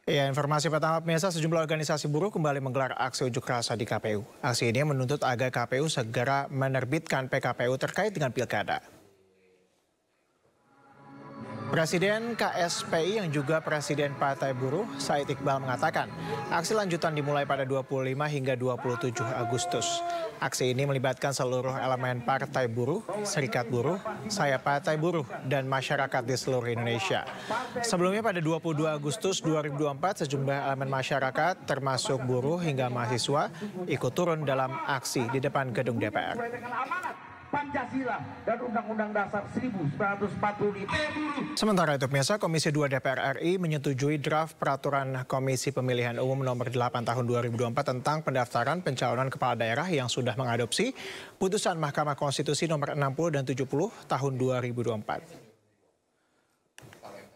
Ya, informasi pertama pemirsa, sejumlah organisasi buruh kembali menggelar aksi unjuk rasa di KPU. Aksi ini menuntut agar KPU segera menerbitkan PKPU terkait dengan pilkada. Presiden KSPI yang juga Presiden Partai Buruh, Said Iqbal mengatakan, aksi lanjutan dimulai pada 25 hingga 27 Agustus. Aksi ini melibatkan seluruh elemen Partai Buruh, Serikat Buruh, Sayap Partai Buruh, dan masyarakat di seluruh Indonesia. Sebelumnya pada 22 Agustus 2024, sejumlah elemen masyarakat termasuk buruh hingga mahasiswa ikut turun dalam aksi di depan gedung DPR. Pancasila dan Undang-Undang Dasar 1945. Sementara itu, pemirsa, Komisi 2 DPR RI menyetujui draft peraturan Komisi Pemilihan Umum nomor 8 tahun 2024 tentang pendaftaran pencalonan kepala daerah yang sudah mengadopsi putusan Mahkamah Konstitusi nomor 60 dan 70 tahun 2024.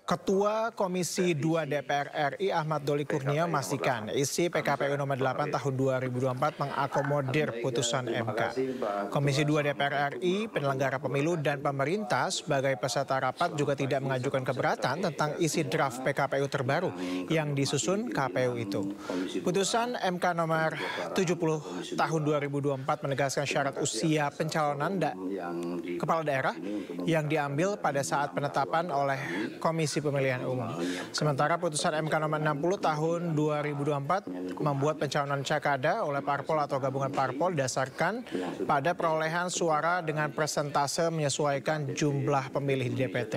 Ketua Komisi 2 DPR RI Ahmad Doli Kurnia memastikan isi PKPU nomor 8 tahun 2024 mengakomodir putusan MK. Komisi 2 DPR RI, penyelenggara pemilu dan pemerintah sebagai peserta rapat juga tidak mengajukan keberatan tentang isi draft PKPU terbaru yang disusun KPU itu. Putusan MK nomor 70 tahun 2024 menegaskan syarat usia pencalonan kepala daerah yang diambil pada saat penetapan oleh Komisi Pemilihan Umum. Sementara putusan MK nomor 60 tahun 2024 membuat pencalonan cakada oleh parpol atau gabungan parpol didasarkan pada perolehan suara dengan persentase menyesuaikan jumlah pemilih di DPT.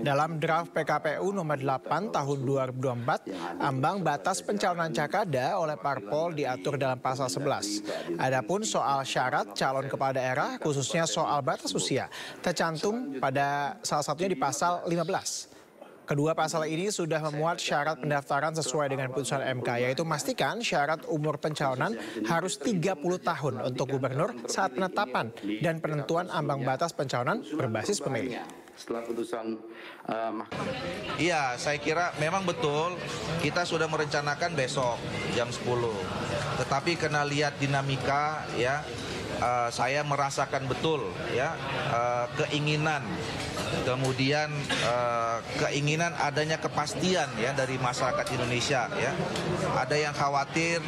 Dalam draft PKPU nomor 8 tahun 2024, ambang batas pencalonan cakada oleh parpol diatur dalam pasal 11. Adapun soal syarat calon kepala daerah, khususnya soal batas usia, tercantum pada salah satunya di pasal 15. Kedua pasal ini sudah memuat syarat pendaftaran sesuai dengan putusan MK, yaitu memastikan syarat umur pencalonan harus 30 tahun untuk gubernur saat penetapan dan penentuan ambang batas pencalonan berbasis pemilih. Setelah putusan Iya, saya kira memang betul kita sudah merencanakan besok jam 10. Tetapi karena lihat dinamika ya, saya merasakan betul ya keinginan, kemudian keinginan adanya kepastian ya dari masyarakat Indonesia ya. Ada yang khawatir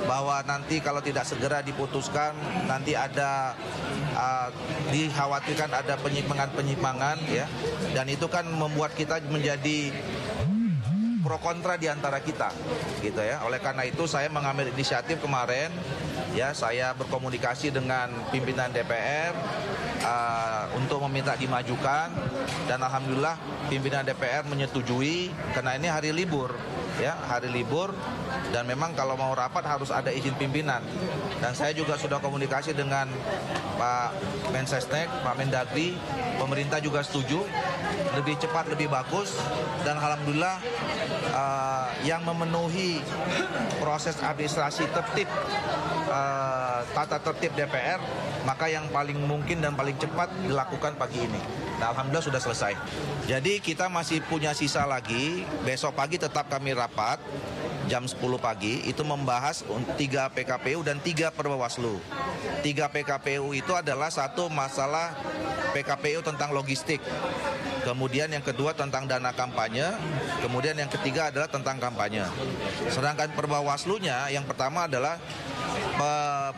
bahwa nanti kalau tidak segera diputuskan nanti ada dikhawatirkan ada penyimpangan-penyimpangan ya, dan itu kan membuat kita menjadi pro kontra di antara kita gitu ya. Oleh karena itu saya mengambil inisiatif kemarin ya, saya berkomunikasi dengan pimpinan DPR untuk meminta dimajukan, dan alhamdulillah pimpinan DPR menyetujui karena ini hari libur ya, hari libur, dan memang kalau mau rapat harus ada izin pimpinan. Dan saya juga sudah komunikasi dengan Pak Mensesnek, Pak Mendagri, pemerintah juga setuju, lebih cepat lebih bagus, dan alhamdulillah yang memenuhi proses administrasi tertib tata tertib DPR, maka yang paling mungkin dan paling cepat dilakukan pagi ini. Nah, alhamdulillah sudah selesai. Jadi kita masih punya sisa lagi, besok pagi tetap kami rapat jam 10 pagi, itu membahas 3 PKPU dan 3 Perbawaslu. 3 PKPU itu adalah satu masalah PKPU tentang logistik, kemudian yang kedua tentang dana kampanye, kemudian yang ketiga adalah tentang kampanye. Sedangkan Perbawaslunya yang pertama adalah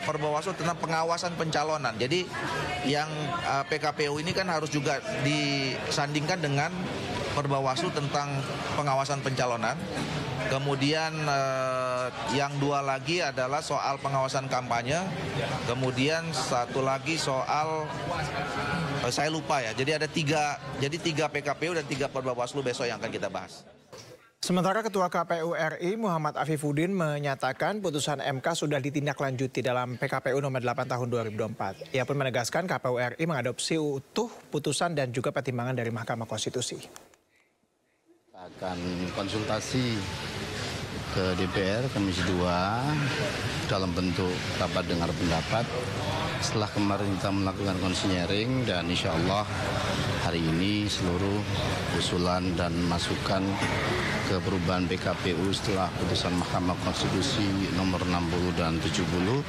Perbawaslu tentang pengawasan pencalonan. Jadi yang PKPU ini kan harus juga disandingkan dengan Perbawaslu tentang pengawasan pencalonan. Kemudian yang dua lagi adalah soal pengawasan kampanye. Kemudian satu lagi soal saya lupa ya. Jadi ada tiga PKPU dan 3 Perbawaslu besok yang akan kita bahas. Sementara Ketua KPU RI Muhammad Afifuddin menyatakan putusan MK sudah ditindaklanjuti dalam PKPU nomor 8 tahun 2024. Ia pun menegaskan KPU RI mengadopsi utuh putusan dan juga pertimbangan dari Mahkamah Konstitusi. Akan konsultasi ke DPR Komisi 2 dalam bentuk rapat dengar pendapat. Setelah kemarin kita melakukan konsinyering, dan insya Allah hari ini seluruh usulan dan masukan ke perubahan PKPU setelah putusan Mahkamah Konstitusi nomor 60 dan 70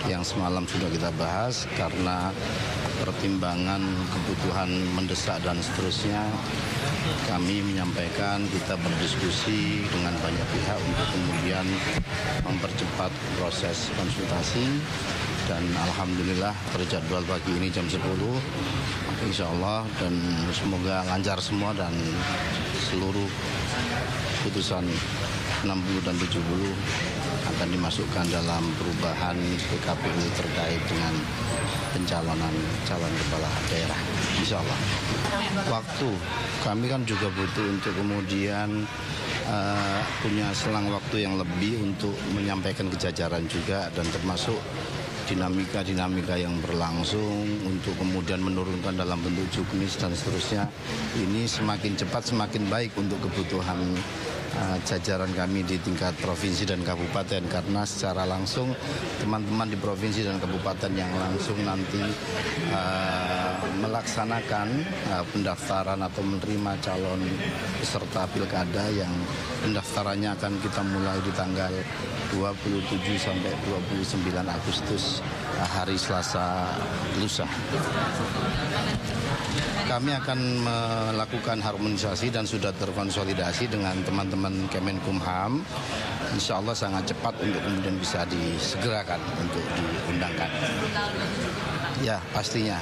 yang semalam sudah kita bahas, karena pertimbangan kebutuhan mendesak dan seterusnya, kami menyampaikan kita berdiskusi dengan banyak pihak untuk kemudian mempercepat proses konsultasi, dan alhamdulillah terjadwal pagi ini jam 10, insya Allah, dan semoga lancar semua dan seluruh putusan 60 dan 70 akan dimasukkan dalam perubahan PKPU terkait dengan pencalonan calon kepala daerah, insya Allah. Waktu, kami kan juga butuh untuk kemudian punya selang waktu yang lebih untuk menyampaikan ke jajaran juga, dan termasuk dinamika-dinamika yang berlangsung untuk kemudian menurunkan dalam bentuk juknis dan seterusnya. Ini semakin cepat semakin baik untuk kebutuhan jajaran kami di tingkat provinsi dan kabupaten, karena secara langsung teman-teman di provinsi dan kabupaten yang langsung nanti melaksanakan pendaftaran atau menerima calon peserta pilkada yang pendaftarannya akan kita mulai di tanggal 27 sampai 29 Agustus hari Selasa lusa. Kami akan melakukan harmonisasi dan sudah terkonsolidasi dengan teman-teman Kemenkumham. Insya Allah sangat cepat untuk kemudian bisa disegerakan untuk diundangkan. Ya, pastinya.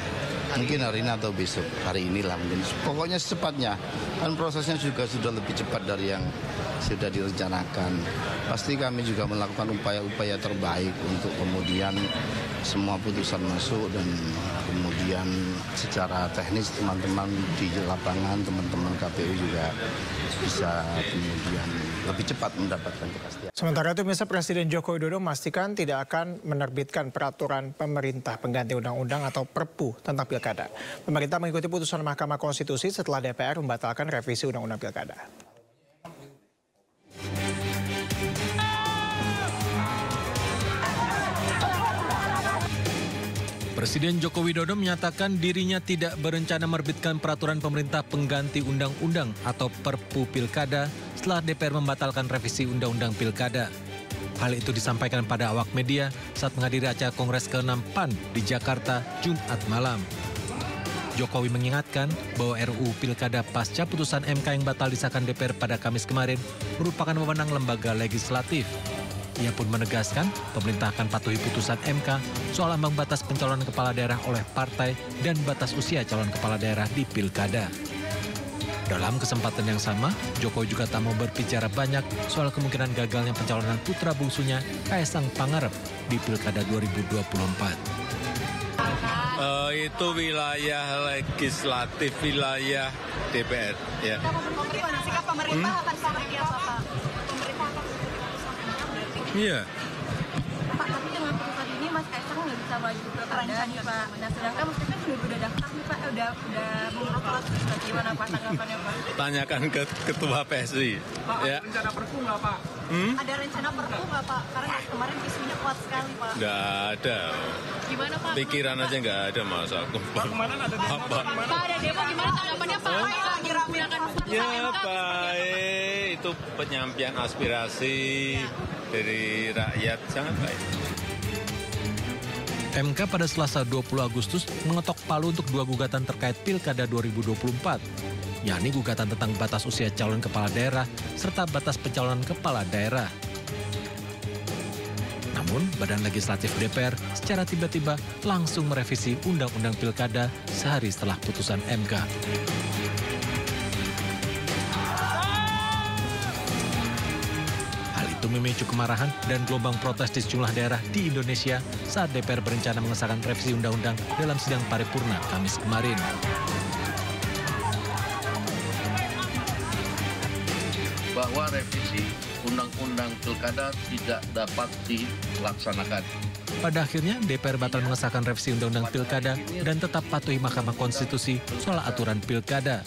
Mungkin hari ini atau besok, hari inilah mungkin. Pokoknya secepatnya. Kan prosesnya juga sudah lebih cepat dari yang sudah direncanakan. Pasti kami juga melakukan upaya-upaya terbaik untuk kemudian semua putusan masuk, dan kemudian secara teknis teman-teman di lapangan, teman-teman KPU juga bisa kemudian lebih cepat mendapatkan kepastian. Sementara itu, Presiden Joko Widodo memastikan tidak akan menerbitkan peraturan pemerintah pengganti undang-undang atau Perpu tentang pilkada. Pemerintah mengikuti putusan Mahkamah Konstitusi setelah DPR membatalkan revisi undang-undang pilkada. Presiden Joko Widodo menyatakan dirinya tidak berencana menerbitkan peraturan pemerintah pengganti undang-undang atau Perpu Pilkada setelah DPR membatalkan revisi undang-undang Pilkada. Hal itu disampaikan pada awak media saat menghadiri acara Kongres ke-6 PAN di Jakarta Jumat malam. Jokowi mengingatkan bahwa RUU Pilkada pasca putusan MK yang batal disahkan DPR pada Kamis kemarin merupakan wewenang lembaga legislatif. Ia pun menegaskan pemerintah akan patuhi putusan MK soal ambang batas pencalonan kepala daerah oleh partai dan batas usia calon kepala daerah di Pilkada. Dalam kesempatan yang sama, Jokowi juga tak mau berbicara banyak soal kemungkinan gagalnya pencalonan putra bungsunya Kaisang Pangarep di Pilkada 2024. Itu wilayah legislatif, wilayah DPR. Ya. Gimana sikap pemerintah akan seperti apa, Pak? Pemerintah akan Iya. Pak, tapi dengan putusan ini Mas Kaisang nggak bisa maju ke pilkada nih, Pak. Nah, sedangkan Mas Kaisang udah daftar nih, Pak. Udah mengurus proses. Gimana Pak tanggapannya, Pak? Tanyakan ke Ketua PSI. Pak, Ya. ada rencana Perpu nggak, Pak? Ada rencana Perpu nggak, Pak? Karena kemarin isunya kuat sekali, Pak. Nggak ada. Gimana, Pak? Pikiran aja nggak ada, masa Kemarin ada demo, apa? Pak, ada demo gimana tanggapannya, Pak? Lagi menggunakan Ya baik, itu penyampaian aspirasi dari rakyat, sangat baik. MK pada Selasa 20 Agustus mengetok palu untuk 2 gugatan terkait Pilkada 2024, yakni gugatan tentang batas usia calon kepala daerah serta batas pencalonan kepala daerah. Namun, Badan Legislatif DPR secara tiba-tiba langsung merevisi Undang-Undang Pilkada sehari setelah putusan MK. Hal itu memicu kemarahan dan gelombang protes di sejumlah daerah di Indonesia saat DPR berencana mengesahkan revisi undang-undang dalam sidang paripurna Kamis kemarin. Bahwa revisi Undang-Undang Pilkada tidak dapat dilaksanakan. Pada akhirnya, DPR batal mengesahkan revisi Undang-Undang Pilkada dan tetap patuhi Mahkamah Konstitusi soal aturan Pilkada.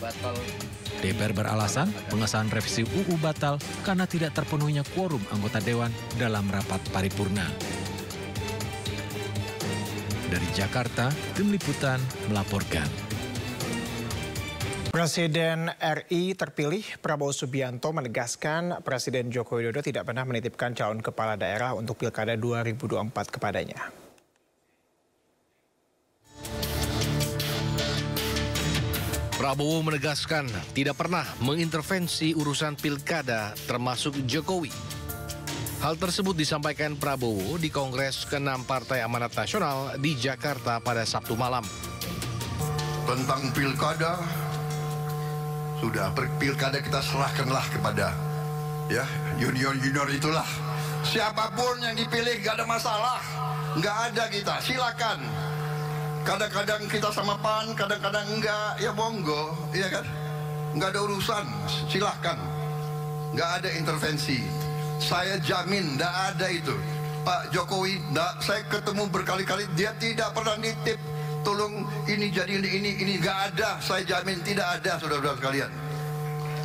DPR beralasan pengesahan revisi UU batal karena tidak terpenuhinya quorum anggota Dewan dalam rapat paripurna. Dari Jakarta, Tim Liputan melaporkan. Presiden RI terpilih Prabowo Subianto menegaskan Presiden Joko Widodo tidak pernah menitipkan calon kepala daerah untuk Pilkada 2024 kepadanya. Prabowo menegaskan tidak pernah mengintervensi urusan pilkada termasuk Jokowi. Hal tersebut disampaikan Prabowo di Kongres ke-6 Partai Amanat Nasional di Jakarta pada Sabtu malam. Tentang pilkada, sudah pilkada kita serahkanlah kepada junior itulah. Siapapun yang dipilih gak ada masalah, nggak ada kita, silakan. Kadang-kadang kita sama PAN, kadang-kadang enggak, ya monggo, iya kan? Nggak ada urusan, silahkan. Nggak ada intervensi. Saya jamin, nggak ada itu. Pak Jokowi, saya ketemu berkali-kali, dia tidak pernah nitip, tolong ini jadi ini, nggak ada. Saya jamin tidak ada, saudara-saudara sekalian.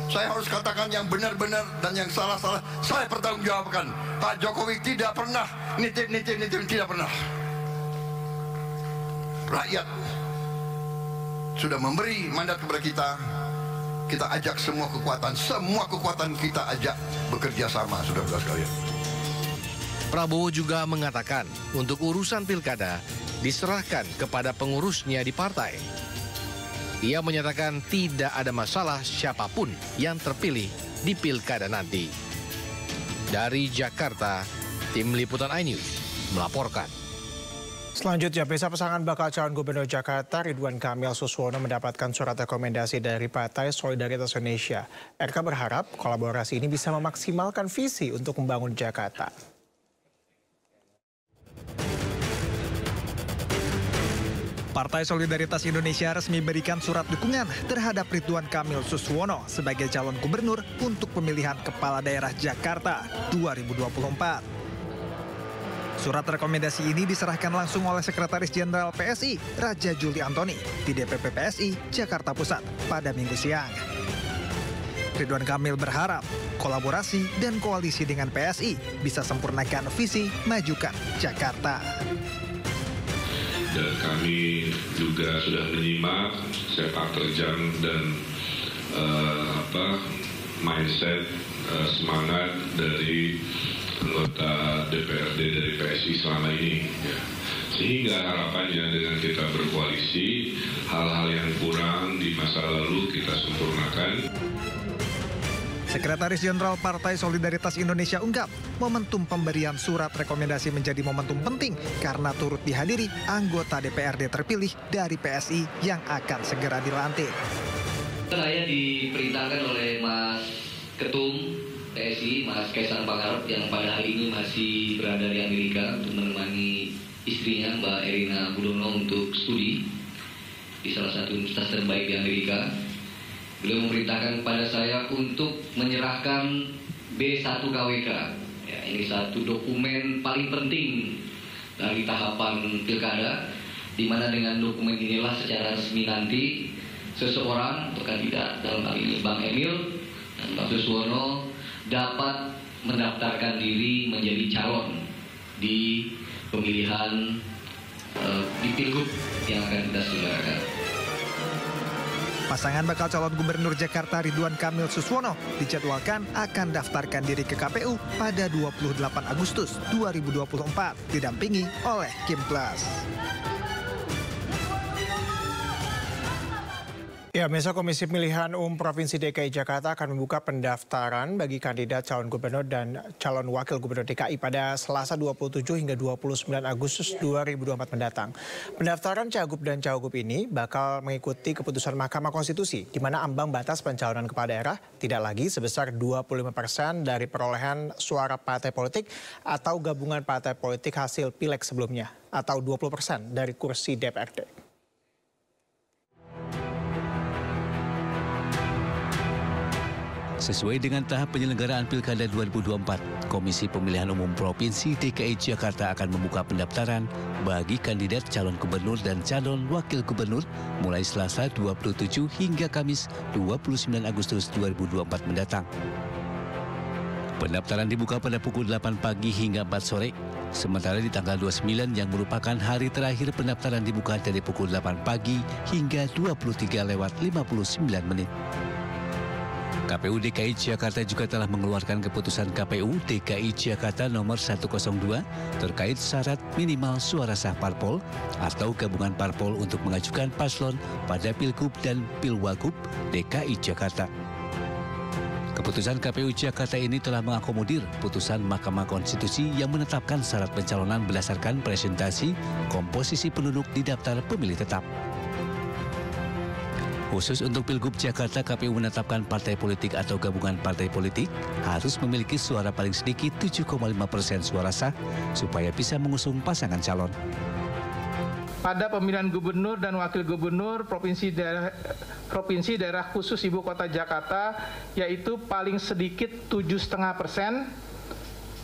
Saya harus katakan yang benar-benar dan yang salah-salah, saya pertanggungjawabkan. Pak Jokowi tidak pernah nitip, tidak pernah. Rakyat sudah memberi mandat kepada kita ajak semua kekuatan kita ajak bekerja sama, saudara-saudara sekalian. Prabowo juga mengatakan untuk urusan pilkada diserahkan kepada pengurusnya di partai. Ia menyatakan tidak ada masalah siapapun yang terpilih di pilkada nanti. Dari Jakarta, Tim Liputan iNews melaporkan. Selanjutnya, Pesa pasangan bakal calon gubernur Jakarta Ridwan Kamil Suswono mendapatkan surat rekomendasi dari Partai Solidaritas Indonesia. RK berharap kolaborasi ini bisa memaksimalkan visi untuk membangun Jakarta. Partai Solidaritas Indonesia resmi berikan surat dukungan terhadap Ridwan Kamil Suswono sebagai calon gubernur untuk pemilihan Kepala Daerah Jakarta 2024. Surat rekomendasi ini diserahkan langsung oleh Sekretaris Jenderal PSI, Raja Juli Antoni, di DPP PSI, Jakarta Pusat, pada Minggu siang. Ridwan Kamil berharap kolaborasi dan koalisi dengan PSI bisa sempurnakan visi majukan Jakarta. Dan kami juga sudah menyimak sepak terjang dan mindset, semangat dari anggota DPRD dari PSI selama ini. Sehingga harapannya dengan kita berkoalisi, hal-hal yang kurang di masa lalu kita sempurnakan. Sekretaris Jenderal Partai Solidaritas Indonesia ungkap, momentum pemberian surat rekomendasi menjadi momentum penting karena turut dihadiri anggota DPRD terpilih dari PSI yang akan segera dilantik. Saya diperintahkan oleh Mas Ketum PSI, Mas Kaisang Pangarep, yang pada hari ini masih berada di Amerika untuk menemani istrinya Mbak Erina Gudono untuk studi di salah satu universitas terbaik di Amerika. Beliau memerintahkan kepada saya untuk menyerahkan B1 KWK. Ya, ini satu dokumen paling penting dari tahapan pilkada, di mana dengan dokumen inilah secara resmi nanti seseorang atau kandidat, dalam hal ini Bang Emil dan Bang Suswono, dapat mendaftarkan diri menjadi calon di pemilihan di Pilgub yang akan kita selenggarakan. Pasangan bakal calon gubernur Jakarta Ridwan Kamil Suswono dijadwalkan akan daftarkan diri ke KPU pada 28 Agustus 2024, didampingi oleh Kim Plus. Ya, Mesa Komisi Pemilihan Umum Provinsi DKI Jakarta akan membuka pendaftaran bagi kandidat calon gubernur dan calon wakil gubernur DKI pada Selasa 27 hingga 29 Agustus 2024 mendatang. Pendaftaran cagup dan cagup ini bakal mengikuti keputusan Mahkamah Konstitusi, di mana ambang batas pencalonan kepala daerah tidak lagi sebesar 25% dari perolehan suara partai politik atau gabungan partai politik hasil pileg sebelumnya, atau 20% dari kursi DPRD. Sesuai dengan tahap penyelenggaraan Pilkada 2024, Komisi Pemilihan Umum Provinsi DKI Jakarta akan membuka pendaftaran bagi kandidat calon gubernur dan calon wakil gubernur mulai Selasa 27 hingga Kamis 29 Agustus 2024 mendatang. Pendaftaran dibuka pada pukul 8 pagi hingga 4 sore, sementara di tanggal 29 yang merupakan hari terakhir pendaftaran dibuka dari pukul 8 pagi hingga 23:59. KPU DKI Jakarta juga telah mengeluarkan keputusan KPU DKI Jakarta nomor 102 terkait syarat minimal suara sah parpol atau gabungan parpol untuk mengajukan paslon pada Pilgub dan Pilwagub DKI Jakarta. Keputusan KPU Jakarta ini telah mengakomodir putusan Mahkamah Konstitusi yang menetapkan syarat pencalonan berdasarkan presentasi komposisi penduduk di daftar pemilih tetap. Khusus untuk Pilgub Jakarta, KPU menetapkan partai politik atau gabungan partai politik harus memiliki suara paling sedikit 7,5% suara sah supaya bisa mengusung pasangan calon. Pada pemilihan gubernur dan wakil gubernur provinsi daerah khusus Ibu Kota Jakarta, yaitu paling sedikit 7,5%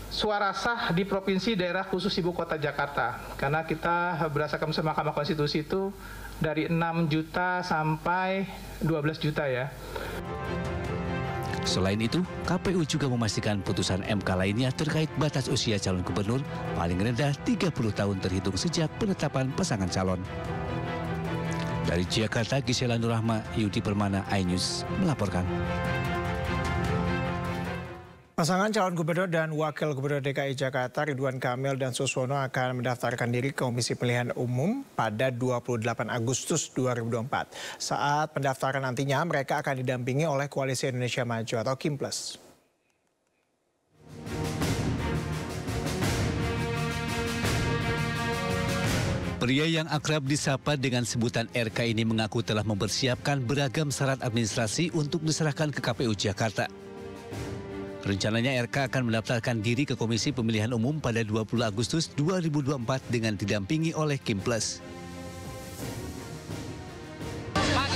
suara sah di provinsi daerah khusus Ibu Kota Jakarta. Karena kita berdasarkan Mahkamah Konstitusi itu dari 6 juta sampai 12 juta ya. Selain itu, KPU juga memastikan putusan MK lainnya terkait batas usia calon gubernur paling rendah 30 tahun terhitung sejak penetapan pasangan calon. Dari Jakarta, Gisela Nurrahma, Yudi Permana, iNews melaporkan. Pasangan calon gubernur dan wakil gubernur DKI Jakarta Ridwan Kamil dan Suswono akan mendaftarkan diri ke Komisi Pemilihan Umum pada 28 Agustus 2024. Saat pendaftaran nantinya mereka akan didampingi oleh Koalisi Indonesia Maju atau KIMPLES. Pria yang akrab disapa dengan sebutan RK ini mengaku telah mempersiapkan beragam syarat administrasi untuk diserahkan ke KPU Jakarta. Rencananya RK akan mendaftarkan diri ke Komisi Pemilihan Umum pada 20 Agustus 2024 dengan didampingi oleh KIMPLES. Pak,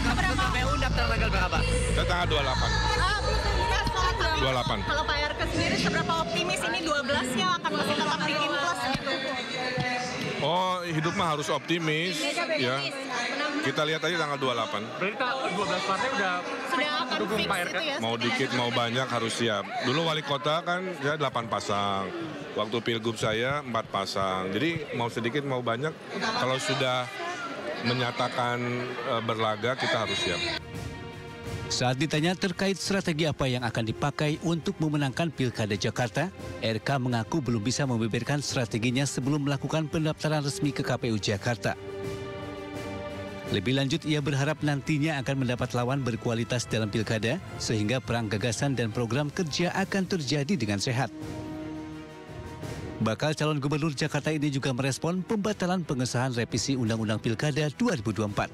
KPU daftar tanggal berapa? Tanggal 28. 28. Kalau Pak RK sendiri seberapa optimis ini 12-nya akan masih tetap di KIMPLES gitu? Oh, hidup mah harus optimis, ya. Kita lihat aja tanggal 28. Berarti 12 partai sudah akan fix gitu ya? Mau dikit, mau banyak harus siap. Dulu wali kota kan ya 8 pasang. Waktu pilgub saya 4 pasang. Jadi mau sedikit, mau banyak, kalau sudah menyatakan berlaga kita harus siap. Saat ditanya terkait strategi apa yang akan dipakai untuk memenangkan Pilkada Jakarta, RK mengaku belum bisa membeberkan strateginya sebelum melakukan pendaftaran resmi ke KPU Jakarta. Lebih lanjut, ia berharap nantinya akan mendapat lawan berkualitas dalam pilkada, sehingga perang gagasan dan program kerja akan terjadi dengan sehat. Bakal calon gubernur Jakarta ini juga merespon pembatalan pengesahan revisi Undang-Undang Pilkada 2024.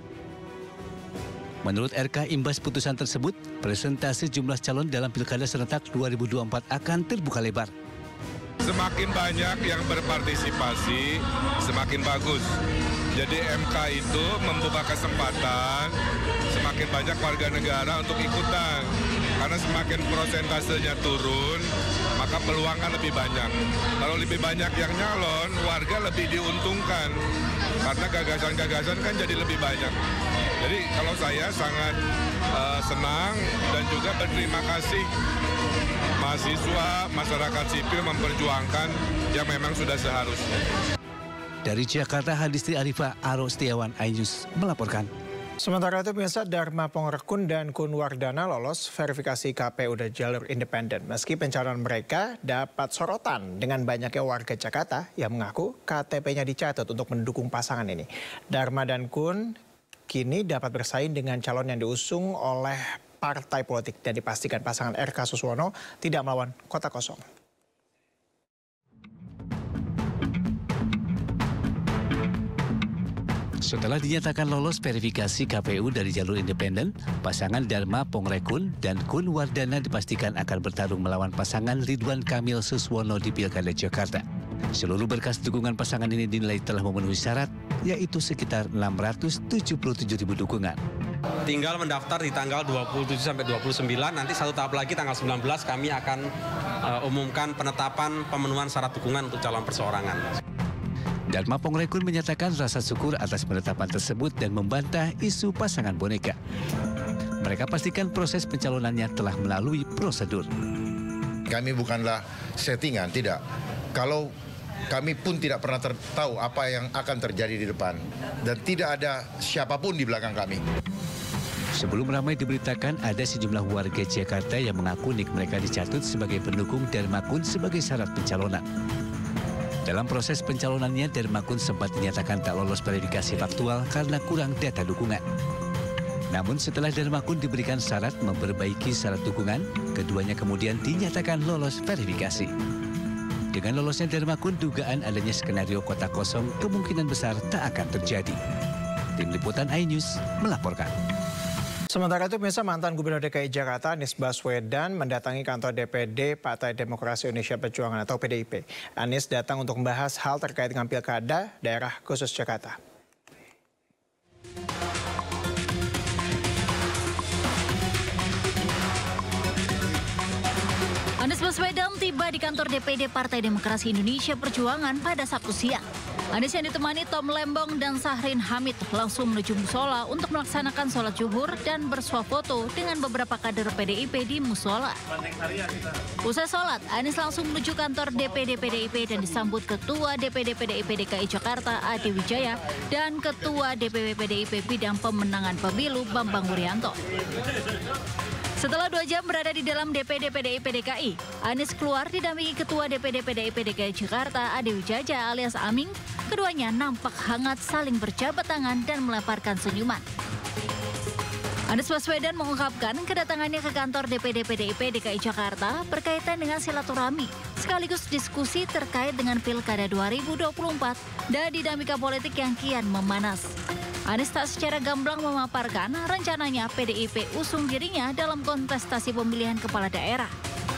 Menurut RK, imbas putusan tersebut, presentasi jumlah calon dalam Pilkada serentak 2024 akan terbuka lebar. Semakin banyak yang berpartisipasi, semakin bagus. Jadi MK itu membuka kesempatan semakin banyak warga negara untuk ikutan. Karena semakin prosentasenya turun, maka peluang kan lebih banyak. Kalau lebih banyak yang nyalon, warga lebih diuntungkan. Karena gagasan-gagasan kan jadi lebih banyak. Jadi kalau saya sangat senang dan juga berterima kasih mahasiswa, masyarakat sipil memperjuangkan yang memang sudah seharusnya. Dari Jakarta, Hadistri Arifah, Aro Setiawan, iNews melaporkan. Sementara itu, pemirsa, Dharma Pongrekun dan Kun Wardana lolos verifikasi KPU dan jalur independen. Meski pencalonan mereka dapat sorotan dengan banyaknya warga Jakarta yang mengaku KTP-nya dicatat untuk mendukung pasangan ini. Dharma dan Kun kini dapat bersaing dengan calon yang diusung oleh partai politik dan dipastikan pasangan RK Suswono tidak melawan kota kosong. Setelah dinyatakan lolos verifikasi KPU dari jalur independen, pasangan Dharma Pongrekun dan Kun Wardana dipastikan akan bertarung melawan pasangan Ridwan Kamil Suswono di Pilkada Jakarta. Seluruh berkas dukungan pasangan ini dinilai telah memenuhi syarat, yaitu sekitar 677.000 dukungan. Tinggal mendaftar di tanggal 27 sampai 29, nanti satu tahap lagi tanggal 19 kami akan umumkan penetapan pemenuhan syarat dukungan untuk calon perseorangan. Dharma Pongrekun menyatakan rasa syukur atas penetapan tersebut dan membantah isu pasangan boneka. Mereka pastikan proses pencalonannya telah melalui prosedur. Kami bukanlah settingan, tidak. Kalau kami pun tidak pernah tahu apa yang akan terjadi di depan. Dan tidak ada siapapun di belakang kami. Sebelum ramai diberitakan, ada sejumlah warga Jakarta yang mengaku nik mereka dicatut sebagai pendukung Darmakun sebagai syarat pencalonan. Dalam proses pencalonannya, Darmakun sempat dinyatakan tak lolos verifikasi faktual karena kurang data dukungan. Namun setelah Darmakun diberikan syarat memperbaiki syarat dukungan, keduanya kemudian dinyatakan lolos verifikasi. Dengan lolosnya Darmakun, dugaan adanya skenario kota kosong kemungkinan besar tak akan terjadi. Tim Liputan iNews melaporkan. Sementara itu, pemirsa, mantan Gubernur DKI Jakarta Anies Baswedan mendatangi kantor DPD Partai Demokrasi Indonesia Perjuangan atau PDIP. Anies datang untuk membahas hal terkait dengan pilkada daerah khusus Jakarta. Anies Baswedan tiba di kantor DPD Partai Demokrasi Indonesia Perjuangan pada Sabtu siang. Anies yang ditemani Tom Lembong dan Sahrin Hamid langsung menuju musola untuk melaksanakan sholat zuhur dan bersuah foto dengan beberapa kader PDIP di musola. Usai sholat, Anies langsung menuju kantor DPD PDIP dan disambut Ketua DPD PDIP DKI Jakarta Ade Wijaya dan Ketua DPW PDIP Bidang Pemenangan Pemilu Bambang Wuryanto. Setelah 2 jam berada di dalam DPD PDIP DKI, Anies keluar didampingi Ketua DPD PDIP DKI Jakarta Ade Wijaya alias Aming. Keduanya nampak hangat saling berjabat tangan dan melemparkan senyuman. Anies Baswedan mengungkapkan kedatangannya ke kantor DPD PDIP DKI Jakarta berkaitan dengan silaturahmi, sekaligus diskusi terkait dengan Pilkada 2024 dan dinamika politik yang kian memanas. Anies tak secara gamblang memaparkan rencananya PDIP usung dirinya dalam kontestasi pemilihan kepala daerah.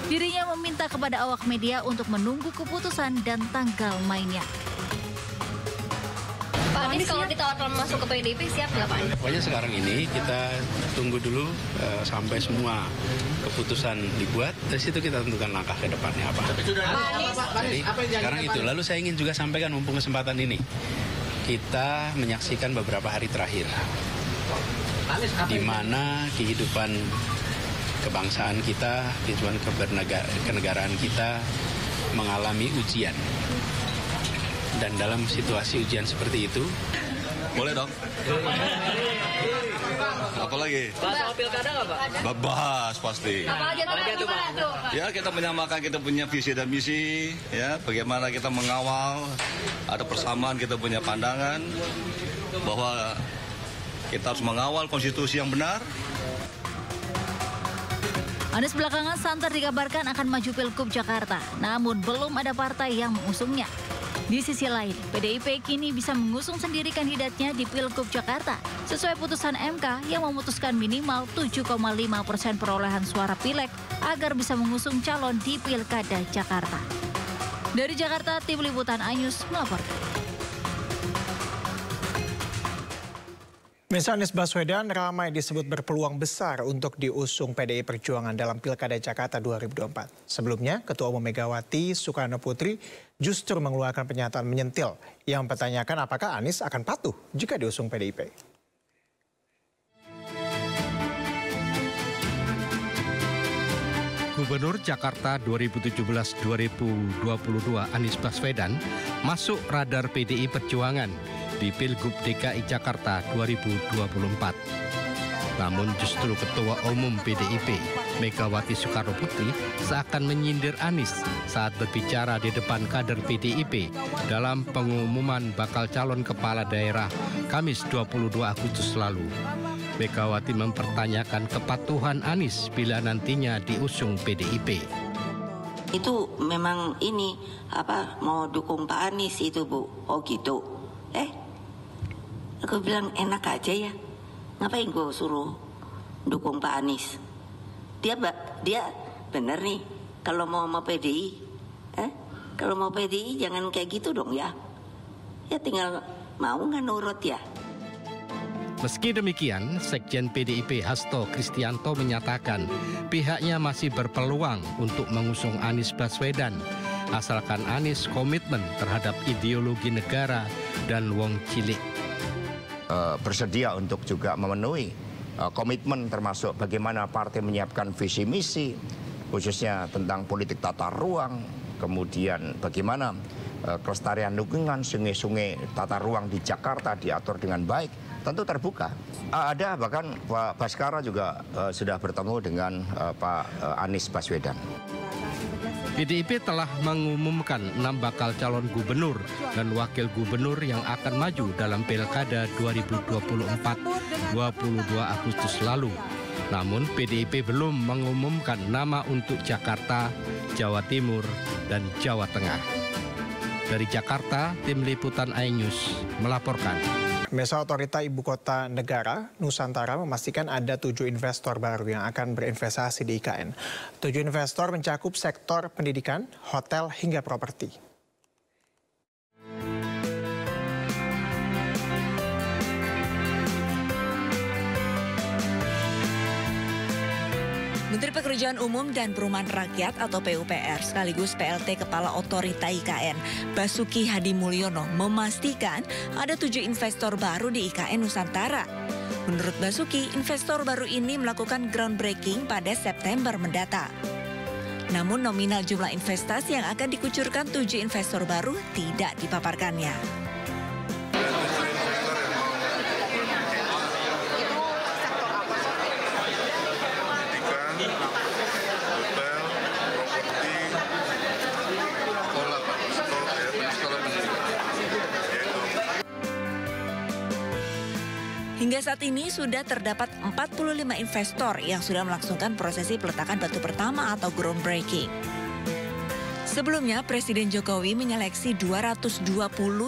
Dirinya meminta kepada awak media untuk menunggu keputusan dan tanggal mainnya. Pak Anies, kalau ditawarkan masuk ke PDIP siap nggak Pak? Pokoknya sekarang ini kita tunggu dulu sampai semua keputusan dibuat, dari situ kita tentukan langkah ke depannya apa. Jadi sekarang itu, lalu saya ingin juga sampaikan mumpung kesempatan ini, kita menyaksikan beberapa hari terakhir di mana kehidupan kebangsaan kita, kehidupan kenegaraan kita mengalami ujian. Dan dalam situasi ujian seperti itu, boleh dong. Apa lagi? Bahas soal pilkada nggak Pak? Bahas pasti. Apa aja tuh Pak? Ya, kita menyamakan, kita punya visi dan misi, ya, bagaimana kita mengawal, ada persamaan, kita punya pandangan bahwa kita harus mengawal konstitusi yang benar. Anies belakangan santer dikabarkan akan maju Pilgub Jakarta, namun belum ada partai yang mengusungnya. Di sisi lain, PDIP kini bisa mengusung sendiri kandidatnya di Pilgub Jakarta sesuai putusan MK yang memutuskan minimal 7,5% perolehan suara pileg agar bisa mengusung calon di Pilkada Jakarta. Dari Jakarta, Tim Liputan iNews melaporkan. Anies Baswedan ramai disebut berpeluang besar untuk diusung PDI Perjuangan dalam Pilkada Jakarta 2024. Sebelumnya, Ketua Umum Megawati Soekarno Putri justru mengeluarkan pernyataan menyentil yang mempertanyakan apakah Anies akan patuh jika diusung PDIP. Gubernur Jakarta 2017-2022 Anies Baswedan masuk radar PDI Perjuangan di Pilgub DKI Jakarta 2024. Namun justru Ketua Umum PDIP, Megawati Soekarno Putri, seakan menyindir Anies saat berbicara di depan kader PDIP dalam pengumuman bakal calon kepala daerah Kamis 22 Agustus lalu. Megawati mempertanyakan kepatuhan Anies bila nantinya diusung PDIP. Itu memang ini mau dukung Pak Anies itu Bu. Oh gitu. Aku bilang enak aja ya. Ngapain gue suruh dukung Pak Anies? Dia bener nih kalau mau PDI. Kalau mau PDI jangan kayak gitu dong ya. Ya tinggal mau nggak nurut ya. Meski demikian, Sekjen PDIP Hasto Kristianto menyatakan pihaknya masih berpeluang untuk mengusung Anies Baswedan asalkan Anies komitmen terhadap ideologi negara dan wong cilik. Bersedia untuk juga memenuhi komitmen termasuk bagaimana partai menyiapkan visi misi khususnya tentang politik tata ruang, kemudian bagaimana kelestarian lingkungan, sungai-sungai tata ruang di Jakarta diatur dengan baik tentu terbuka. Ada bahkan Pak Baskara juga sudah bertemu dengan Pak Anies Baswedan. PDIP telah mengumumkan 6 bakal calon gubernur dan wakil gubernur yang akan maju dalam Pilkada 2024 22 Agustus lalu. Namun PDIP belum mengumumkan nama untuk Jakarta, Jawa Timur, dan Jawa Tengah. Dari Jakarta, tim liputan iNews melaporkan. Pemirsa, Otorita Ibu Kota Negara Nusantara memastikan ada 7 investor baru yang akan berinvestasi di IKN. 7 investor mencakup sektor pendidikan, hotel, hingga properti. Menteri Pekerjaan Umum dan Perumahan Rakyat atau PUPR sekaligus PLT Kepala Otorita IKN, Basuki Hadi Mulyono, memastikan ada 7 investor baru di IKN Nusantara. Menurut Basuki, investor baru ini melakukan groundbreaking pada September mendatang. Namun nominal jumlah investasi yang akan dikucurkan 7 investor baru tidak dipaparkannya. Hingga saat ini sudah terdapat 45 investor yang sudah melangsungkan prosesi peletakan batu pertama atau groundbreaking. Sebelumnya, Presiden Jokowi menyeleksi 220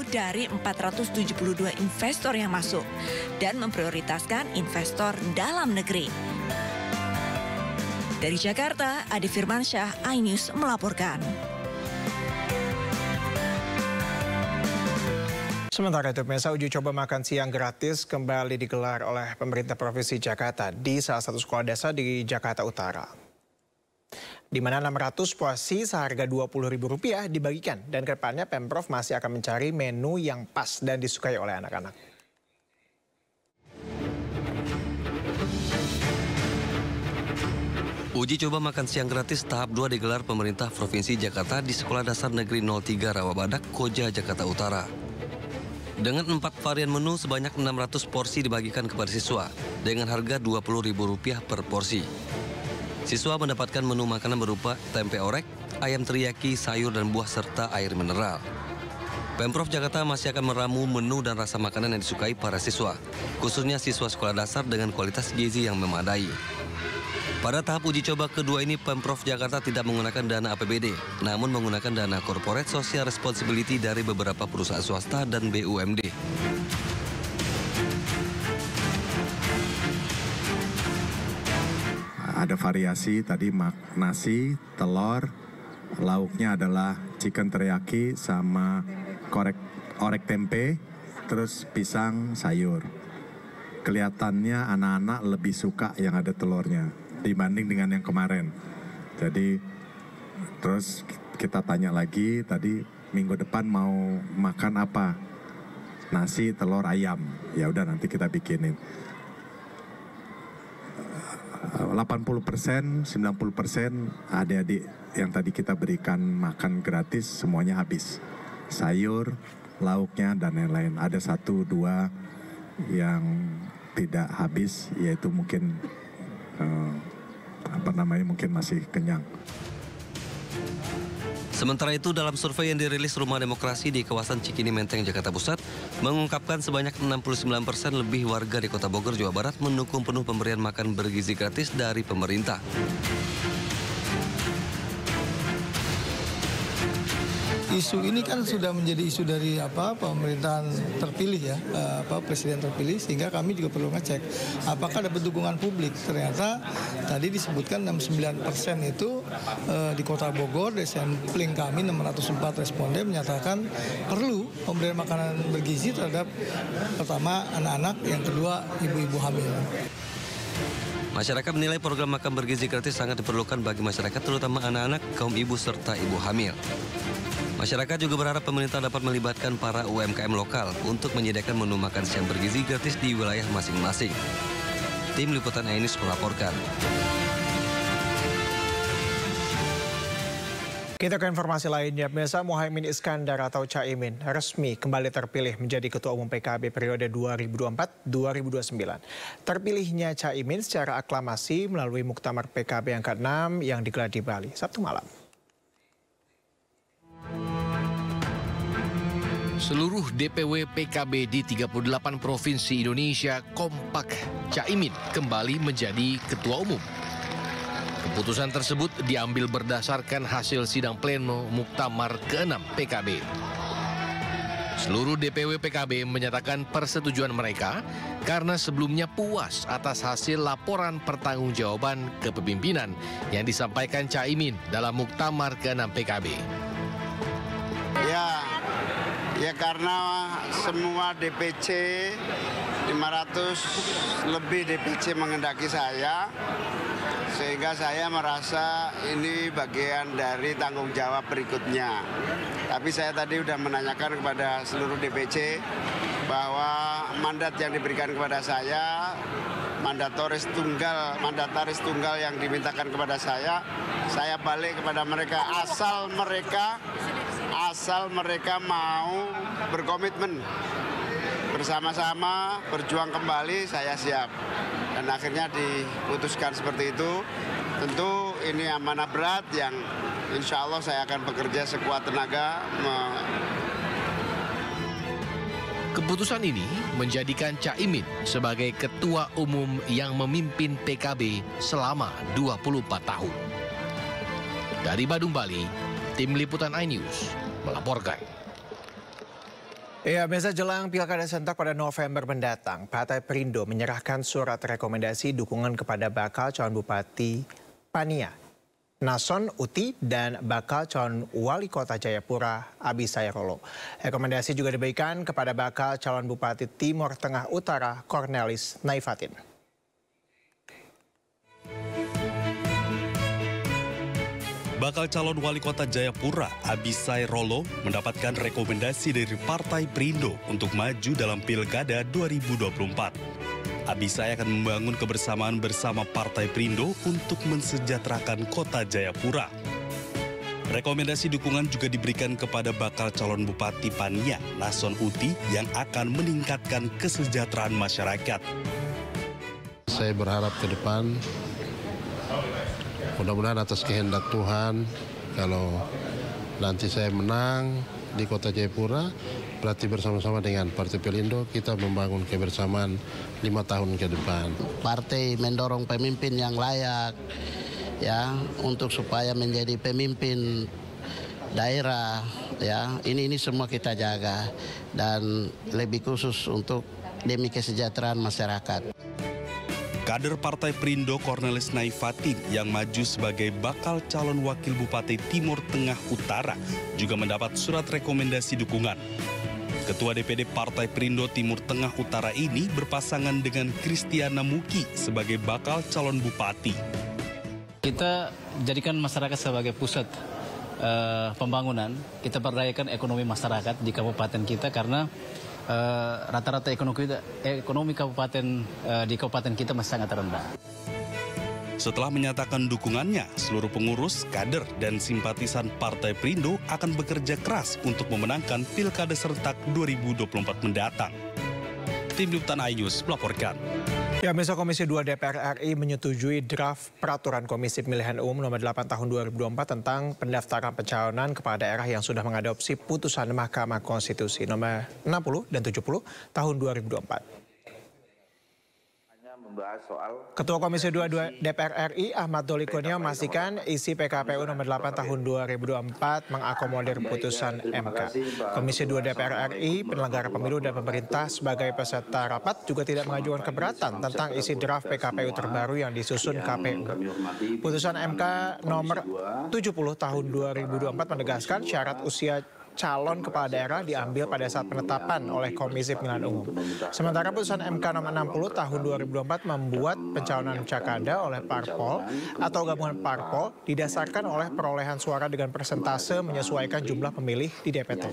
dari 472 investor yang masuk dan memprioritaskan investor dalam negeri. Dari Jakarta, Adi Firmansyah, iNews melaporkan. Sementara itu, pemirsa, uji coba makan siang gratis kembali digelar oleh pemerintah Provinsi Jakarta di salah satu sekolah dasar di Jakarta Utara. Di mana 600 porsi seharga Rp20.000 dibagikan dan kedepannya Pemprov masih akan mencari menu yang pas dan disukai oleh anak-anak. Uji coba makan siang gratis tahap 2 digelar pemerintah Provinsi Jakarta di Sekolah Dasar Negeri 03 Rawabadak, Koja, Jakarta Utara. Dengan 4 varian menu sebanyak 600 porsi dibagikan kepada siswa dengan harga Rp20.000 per porsi. Siswa mendapatkan menu makanan berupa tempe orek, ayam teriyaki, sayur dan buah serta air mineral. Pemprov Jakarta masih akan meramu menu dan rasa makanan yang disukai para siswa, khususnya siswa sekolah dasar dengan kualitas gizi yang memadai. Pada tahap uji coba kedua ini, Pemprov Jakarta tidak menggunakan dana APBD, namun menggunakan dana Corporate Social Responsibility dari beberapa perusahaan swasta dan BUMD. Ada variasi tadi nasi, telur, lauknya adalah chicken teriyaki sama orek tempe, terus pisang sayur. Kelihatannya anak-anak lebih suka yang ada telurnya dibanding dengan yang kemarin. Jadi terus kita tanya lagi tadi minggu depan mau makan apa? Nasi, telur, ayam. Ya udah nanti kita bikinin. 80%, 90% adik-adik yang tadi kita berikan makan gratis semuanya habis. Sayur, lauknya dan lain-lain. Ada 1-2 yang tidak habis, yaitu mungkin mungkin masih kenyang. Sementara itu, dalam survei yang dirilis Rumah Demokrasi di kawasan Cikini Menteng, Jakarta Pusat, mengungkapkan sebanyak 69% lebih warga di Kota Bogor, Jawa Barat mendukung penuh pemberian makan bergizi gratis dari pemerintah. Isu ini kan sudah menjadi isu dari pemerintahan terpilih ya, presiden terpilih, sehingga kami juga perlu ngecek apakah ada dukungan publik. Ternyata tadi disebutkan 69% itu di Kota Bogor, dari sampling kami 604 responden menyatakan perlu pemberian makanan bergizi terhadap pertama anak-anak, yang kedua ibu-ibu hamil. Masyarakat menilai program makan bergizi gratis sangat diperlukan bagi masyarakat, terutama anak-anak, kaum ibu serta ibu hamil. Masyarakat juga berharap pemerintah dapat melibatkan para UMKM lokal untuk menyediakan menu makan siang bergizi gratis di wilayah masing-masing. Tim Liputan iNews melaporkan. Kita ke informasi lainnya, pemirsa. Muhaimin Iskandar atau Caimin resmi kembali terpilih menjadi Ketua Umum PKB periode 2024-2029. Terpilihnya Caimin secara aklamasi melalui Muktamar PKB yang ke-6 yang digelar di Bali Sabtu malam. Seluruh DPW PKB di 38 provinsi Indonesia kompak Caimin kembali menjadi Ketua Umum. Keputusan tersebut diambil berdasarkan hasil sidang pleno Muktamar ke-6 PKB. Seluruh DPW PKB menyatakan persetujuan mereka karena sebelumnya puas atas hasil laporan pertanggungjawaban kepemimpinan yang disampaikan Caimin dalam Muktamar ke-6 PKB. Ya karena semua DPC 500 lebih DPC menghendaki saya, sehingga saya merasa ini bagian dari tanggung jawab berikutnya. Tapi saya tadi sudah menanyakan kepada seluruh DPC bahwa mandat yang diberikan kepada saya, mandataris tunggal yang dimintakan kepada saya balik kepada mereka asal mereka mau berkomitmen bersama-sama berjuang kembali, saya siap. Dan akhirnya diputuskan seperti itu. Tentu ini amanah berat yang insya Allah saya akan bekerja sekuat tenaga. Keputusan ini menjadikan Caimin sebagai Ketua Umum yang memimpin PKB selama 24 tahun. Dari Badung, Bali, Tim Liputan iNews melaporkan. Ya, biasa jelang Pilkada serentak pada November mendatang, Partai Perindo menyerahkan surat rekomendasi dukungan kepada bakal calon Bupati Pania, Nason Uti, dan bakal calon Wali Kota Jayapura, Abisai Rolo. Rekomendasi juga diberikan kepada bakal calon Bupati Timur Tengah Utara, Cornelis Naifatin. Bakal calon Wali Kota Jayapura, Abisai Rolo, mendapatkan rekomendasi dari Partai Perindo untuk maju dalam Pilkada 2024. Abisai akan membangun kebersamaan bersama Partai Perindo untuk mensejahterakan Kota Jayapura. Rekomendasi dukungan juga diberikan kepada bakal calon Bupati Pania, Nason Uti, yang akan meningkatkan kesejahteraan masyarakat. Saya berharap ke depan, mudah-mudahan atas kehendak Tuhan, kalau nanti saya menang di Kota Jayapura, berarti bersama-sama dengan Partai Perindo kita membangun kebersamaan 5 tahun ke depan. Partai mendorong pemimpin yang layak, ya, untuk supaya menjadi pemimpin daerah, ya. Ini semua kita jaga, dan lebih khusus untuk demi kesejahteraan masyarakat. Kader Partai Perindo Cornelis Naifatin yang maju sebagai bakal calon wakil Bupati Timur Tengah Utara juga mendapat surat rekomendasi dukungan. Ketua DPD Partai Perindo Timur Tengah Utara ini berpasangan dengan Kristiana Muki sebagai bakal calon bupati. Kita jadikan masyarakat sebagai pusat pembangunan, kita berdayakan ekonomi masyarakat di kabupaten kita karena rata-rata ekonomi kabupaten di kabupaten kita masih sangat rendah. Setelah menyatakan dukungannya, seluruh pengurus, kader, dan simpatisan Partai Perindo akan bekerja keras untuk memenangkan Pilkada serentak 2024 mendatang. Tim Liputan iNews melaporkan. Ya, besok Komisi 2 DPR RI menyetujui draft Peraturan Komisi Pemilihan Umum nomor 8 tahun 2024 tentang pendaftaran pencalonan kepala daerah yang sudah mengadopsi putusan Mahkamah Konstitusi nomor 60 dan 70 tahun 2024. Ketua Komisi 2 DPR RI Ahmad Doli Kurnia memastikan isi PKPU nomor 8 tahun 2024 mengakomodir putusan MK. Komisi 2 DPR RI, penyelenggara pemilu dan pemerintah sebagai peserta rapat juga tidak mengajukan keberatan tentang isi draft PKPU terbaru yang disusun KPU. Putusan MK nomor 70 tahun 2024 menegaskan syarat usia calon kepala daerah diambil pada saat penetapan oleh Komisi Pemilihan Umum. Sementara putusan MK nomor 60 tahun 2024 membuat pencalonan cakada oleh parpol atau gabungan parpol didasarkan oleh perolehan suara dengan persentase menyesuaikan jumlah pemilih di DPT.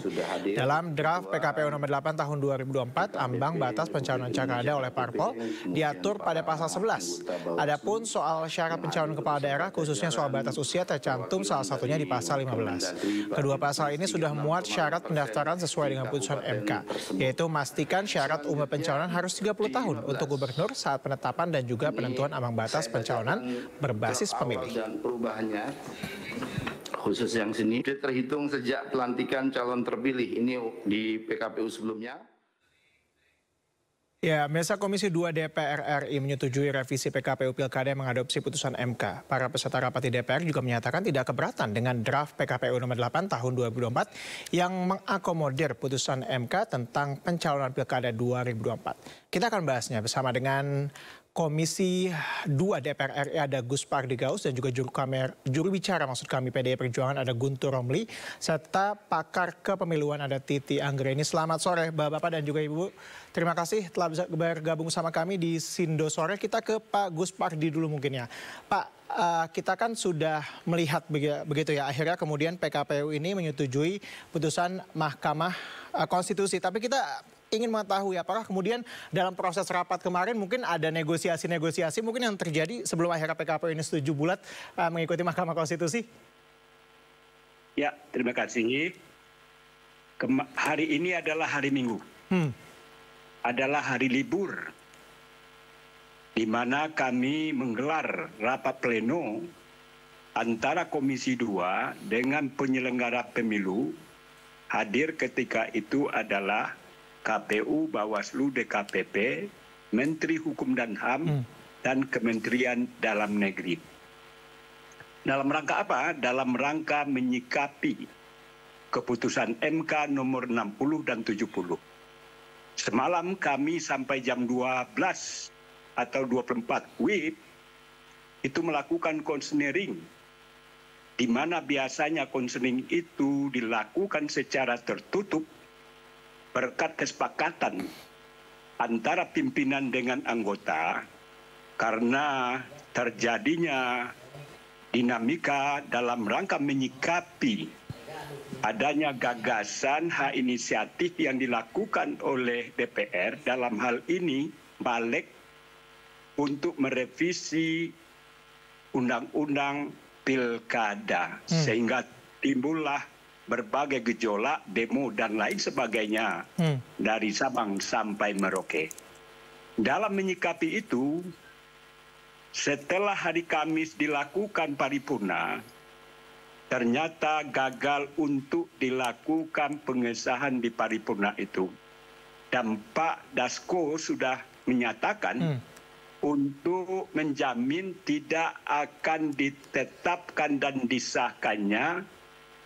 Dalam draft PKPU nomor 8 tahun 2024, ambang batas pencalonan cakada oleh parpol diatur pada pasal 11. Adapun soal syarat pencalonan kepala daerah khususnya soal batas usia tercantum salah satunya di pasal 15. Kedua pasal ini sudah muat syarat pendaftaran sesuai dengan putusan MK, yaitu memastikan syarat umur pencalonan harus 30 tahun untuk gubernur saat penetapan dan juga penentuan ambang batas pencalonan berbasis pemilih. Dan perubahannya khusus yang sini terhitung sejak pelantikan calon terpilih ini di PKPU sebelumnya. Ya, Mesa Komisi 2 DPR RI menyetujui revisi PKPU Pilkada yang mengadopsi putusan MK. Para peserta rapat di DPR juga menyatakan tidak keberatan dengan draft PKPU nomor 8 tahun 2024 yang mengakomodir putusan MK tentang pencalonan Pilkada 2024. Kita akan bahasnya bersama dengan Komisi 2 DPR RI ada Gus Pardigaus dan juga juru bicara PDI Perjuangan ada Guntur Romli serta pakar kepemiluan ada Titi Anggreni. Selamat sore Bapak-bapak dan juga Ibu. Terima kasih telah bergabung sama kami di Sindo Sore. Kita ke Pak Gus Pardi dulu mungkin ya. Pak, kita kan sudah melihat begitu ya, akhirnya kemudian PKPU ini menyetujui putusan Mahkamah Konstitusi. Tapi kita ingin mengetahui apakah kemudian dalam proses rapat kemarin mungkin ada negosiasi-negosiasi mungkin yang terjadi sebelum akhirnya PKPU ini setuju bulat mengikuti Mahkamah Konstitusi? Ya, terima kasih. Hari ini adalah hari Minggu. Adalah hari libur, di mana kami menggelar rapat pleno antara Komisi 2 dengan penyelenggara pemilu. Hadir ketika itu adalah KPU, Bawaslu, DKPP, Menteri Hukum dan HAM, dan Kementerian Dalam Negeri. Dalam rangka apa? Dalam rangka menyikapi keputusan MK nomor 60 dan 70. Semalam kami sampai jam 12 atau 24 WIB itu melakukan konseling, di mana biasanya konseling itu dilakukan secara tertutup berkat kesepakatan antara pimpinan dengan anggota karena terjadinya dinamika dalam rangka menyikapi adanya gagasan hak inisiatif yang dilakukan oleh DPR dalam hal ini balik untuk merevisi undang-undang pilkada sehingga timbullah berbagai gejolak, demo dan lain sebagainya dari Sabang sampai Merauke. Dalam menyikapi itu, setelah hari Kamis dilakukan paripurna, ternyata gagal untuk dilakukan pengesahan di paripurna itu. Dan Pak Dasko sudah menyatakan untuk menjamin tidak akan ditetapkan dan disahkannya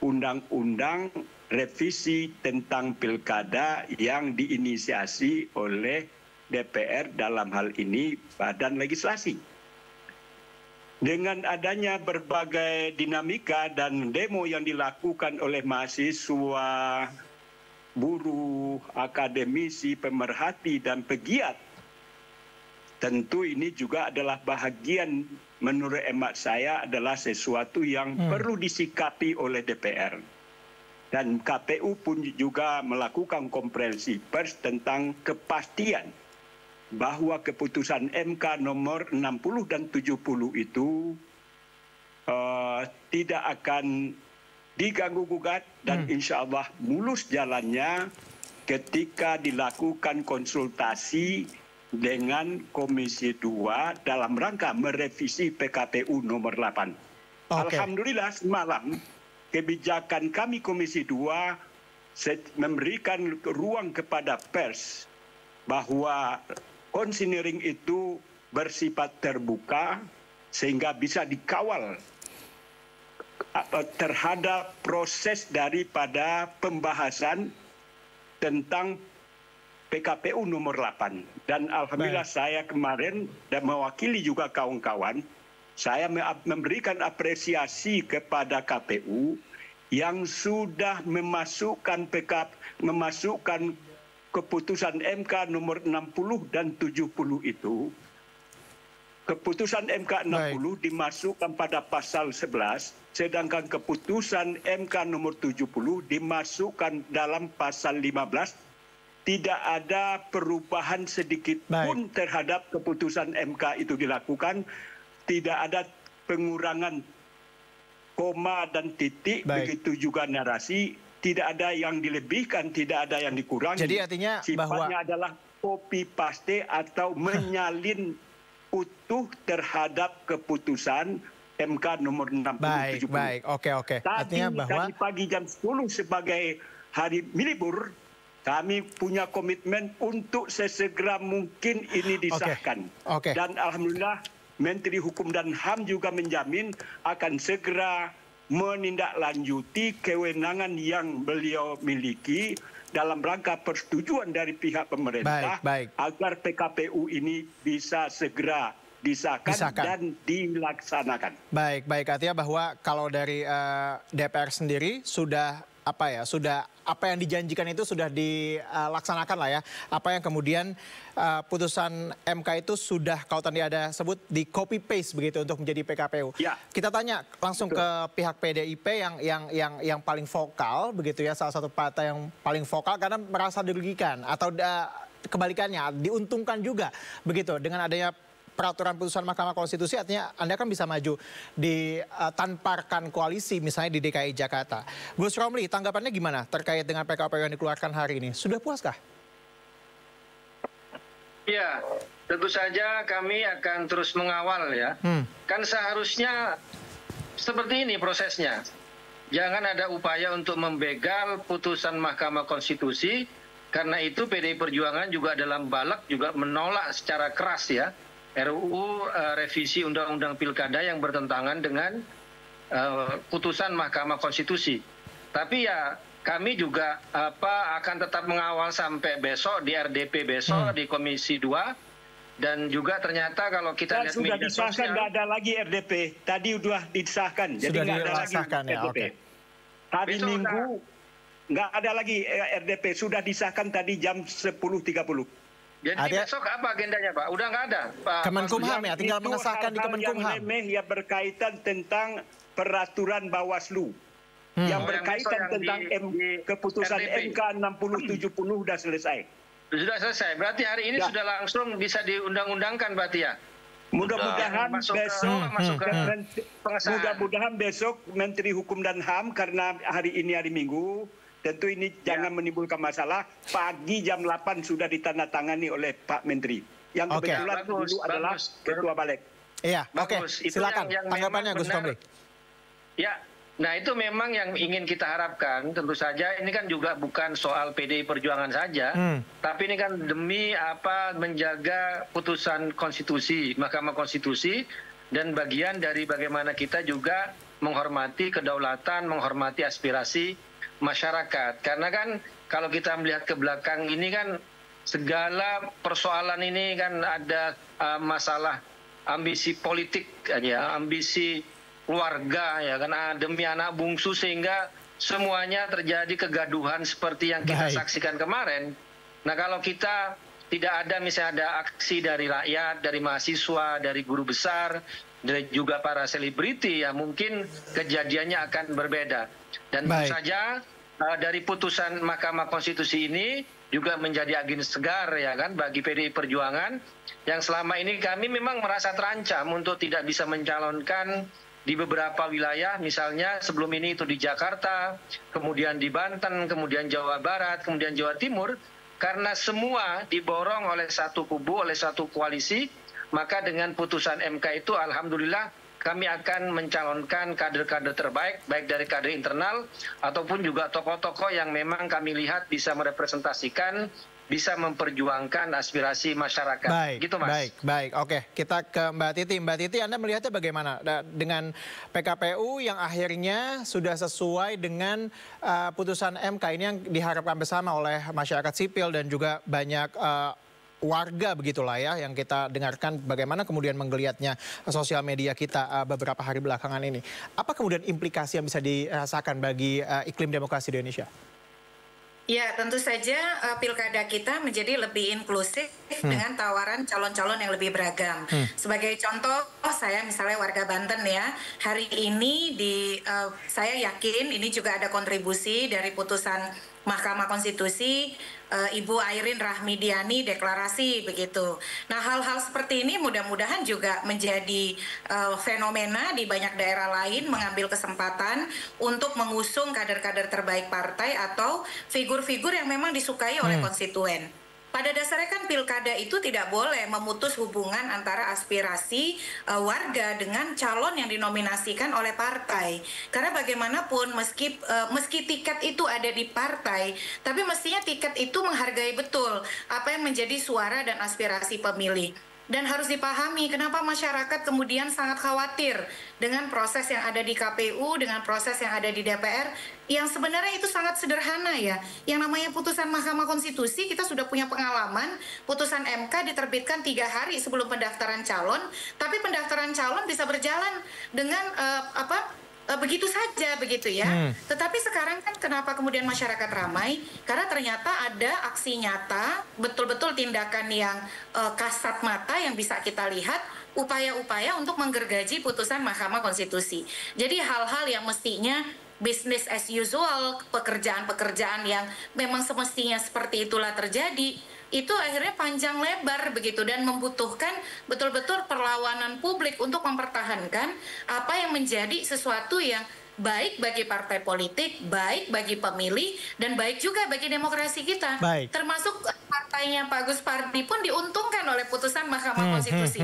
undang-undang revisi tentang pilkada yang diinisiasi oleh DPR dalam hal ini Badan Legislasi. Dengan adanya berbagai dinamika dan demo yang dilakukan oleh mahasiswa, buruh, akademisi, pemerhati, dan pegiat, tentu ini juga adalah bahagian menurut emak saya adalah sesuatu yang perlu disikapi oleh DPR. Dan KPU pun juga melakukan konferensi pers tentang kepastian bahwa keputusan MK nomor 60 dan 70 itu tidak akan diganggu-gugat dan insya Allah mulus jalannya ketika dilakukan konsultasi dengan Komisi 2 dalam rangka merevisi PKPU nomor 8. Alhamdulillah semalam kebijakan kami Komisi 2 memberikan ruang kepada pers bahwa konsinyering itu bersifat terbuka sehingga bisa dikawal terhadap proses daripada pembahasan tentang PKPU nomor 8. Dan alhamdulillah saya kemarin dan mewakili juga kawan-kawan, saya memberikan apresiasi kepada KPU yang sudah memasukkan keputusan MK nomor 60 dan 70 itu, keputusan MK 60 dimasukkan pada pasal 11, sedangkan keputusan MK nomor 70 dimasukkan dalam pasal 15. Tidak ada perubahan sedikit pun terhadap keputusan MK itu dilakukan. Tidak ada pengurangan koma dan titik, begitu juga narasi. Tidak ada yang dilebihkan, tidak ada yang dikurangi. Jadi artinya sifatnya adalah copy paste atau menyalin utuh terhadap keputusan MK nomor 60. Baik, oke. Artinya bahwa tadi pagi jam 10 sebagai hari libur, kami punya komitmen untuk sesegera mungkin ini disahkan. Dan alhamdulillah Menteri Hukum dan HAM juga menjamin akan segera menindaklanjuti kewenangan yang beliau miliki dalam rangka persetujuan dari pihak pemerintah agar PKPU ini bisa segera disahkan dan dilaksanakan. Baik, artinya bahwa kalau dari DPR sendiri sudah apa yang dijanjikan itu sudah dilaksanakan lah ya. Apa yang kemudian putusan MK itu sudah kalau tadi ada sebut di copy paste begitu untuk menjadi PKPU. Ya. Kita tanya langsung ke pihak PDIP yang paling vokal begitu ya, salah satu partai yang paling vokal karena merasa dirugikan atau kebalikannya diuntungkan juga begitu dengan adanya peraturan putusan Mahkamah Konstitusi. Artinya Anda kan bisa maju ditanparkan koalisi misalnya di DKI Jakarta. Gus Romli, tanggapannya gimana terkait dengan PKPU yang dikeluarkan hari ini? Sudah puaskah? Ya, tentu saja kami akan terus mengawal ya. Kan seharusnya seperti ini prosesnya. Jangan ada upaya untuk membegal putusan Mahkamah Konstitusi. Karena itu PDI Perjuangan juga dalam balak juga menolak secara keras ya RUU revisi Undang-Undang Pilkada yang bertentangan dengan putusan Mahkamah Konstitusi. Tapi ya kami juga akan tetap mengawal sampai besok di RDP besok di Komisi 2 dan juga ternyata kalau kita lihat sudah media disahkan sosial nggak ada lagi RDP. Tadi sudah disahkan, jadi nggak ada lagi RDP. Hari Minggu nggak ada lagi RDP, sudah disahkan tadi jam 10.30. Jadi besok apa agendanya Pak? Udah nggak ada? Kemenkumham ya, tinggal mengesahkan di Kemenkumham. Yang remeh yang berkaitan tentang peraturan Bawaslu. Yang berkaitan tentang keputusan MK 60-70 sudah selesai. Sudah selesai, berarti hari ini sudah langsung bisa diundang-undangkan berarti ya? Mudah-mudahan besok Menteri Hukum dan HAM, karena hari ini hari Minggu, tentu ini jangan menimbulkan masalah. Pagi jam 8 sudah ditandatangani oleh Pak Menteri. Yang kebetulan dulu adalah Ketua Balik. Iya, silakan tanggapannya Gus Romli. Ya, nah itu memang yang ingin kita harapkan. Tentu saja ini kan juga bukan soal PDI Perjuangan saja, tapi ini kan demi menjaga putusan konstitusi, Mahkamah Konstitusi, dan bagian dari bagaimana kita juga menghormati kedaulatan, menghormati aspirasi masyarakat. Karena kan kalau kita melihat ke belakang ini kan segala persoalan ini kan ada masalah ambisi politik ya, ambisi keluarga ya, karena demi anak bungsu sehingga semuanya terjadi kegaduhan seperti yang kita saksikan kemarin. Nah kalau kita tidak ada misalnya ada aksi dari rakyat, dari mahasiswa, dari guru besar, dari juga para selebriti ya mungkin kejadiannya akan berbeda. Dan tentu saja dari putusan Mahkamah Konstitusi ini juga menjadi angin segar ya kan bagi PDI Perjuangan yang selama ini kami memang merasa terancam untuk tidak bisa mencalonkan di beberapa wilayah, misalnya sebelum ini itu di Jakarta, kemudian di Banten, kemudian Jawa Barat, kemudian Jawa Timur, karena semua diborong oleh satu kubu, oleh satu koalisi, maka dengan putusan MK itu alhamdulillah kami akan mencalonkan kader-kader terbaik, baik dari kader internal ataupun juga tokoh-tokoh yang memang kami lihat bisa merepresentasikan, bisa memperjuangkan aspirasi masyarakat. Gitu Mas. Baik. Oke, kita ke Mbak Titi. Mbak Titi, Anda melihatnya bagaimana dengan PKPU yang akhirnya sudah sesuai dengan putusan MK ini yang diharapkan bersama oleh masyarakat sipil dan juga banyak warga begitulah ya yang kita dengarkan bagaimana kemudian menggeliatnya sosial media kita beberapa hari belakangan ini. Apa kemudian implikasi yang bisa dirasakan bagi iklim demokrasi di Indonesia? Ya, tentu saja pilkada kita menjadi lebih inklusif dengan tawaran calon-calon yang lebih beragam. Sebagai contoh, saya misalnya warga Banten ya, hari ini saya yakin ini juga ada kontribusi dari putusan Mahkamah Konstitusi, Ibu Airin Rahmidiani deklarasi begitu. Nah, hal-hal seperti ini mudah-mudahan juga menjadi fenomena di banyak daerah lain, mengambil kesempatan untuk mengusung kader-kader terbaik partai atau figur-figur yang memang disukai oleh konstituen. Pada dasarnya kan pilkada itu tidak boleh memutus hubungan antara aspirasi warga dengan calon yang dinominasikan oleh partai. Karena bagaimanapun meski tiket itu ada di partai, tapi mestinya tiket itu menghargai betul apa yang menjadi suara dan aspirasi pemilih. Dan harus dipahami kenapa masyarakat kemudian sangat khawatir dengan proses yang ada di KPU, dengan proses yang ada di DPR, yang sebenarnya itu sangat sederhana ya. Yang namanya putusan Mahkamah Konstitusi, kita sudah punya pengalaman, putusan MK diterbitkan 3 hari sebelum pendaftaran calon, tapi pendaftaran calon bisa berjalan dengan begitu saja begitu ya. Tetapi sekarang kan kenapa kemudian masyarakat ramai? Karena ternyata ada aksi nyata, betul-betul tindakan yang kasat mata yang bisa kita lihat, upaya-upaya untuk menggergaji putusan Mahkamah Konstitusi. Jadi hal-hal yang mestinya business as usual, pekerjaan-pekerjaan yang memang semestinya seperti itulah terjadi, itu akhirnya panjang lebar begitu dan membutuhkan betul-betul perlawanan publik untuk mempertahankan apa yang menjadi sesuatu yang baik bagi partai politik, baik bagi pemilih, dan baik juga bagi demokrasi kita. Termasuk partainya Pak Gus Pardi pun diuntungkan oleh putusan Mahkamah Konstitusi.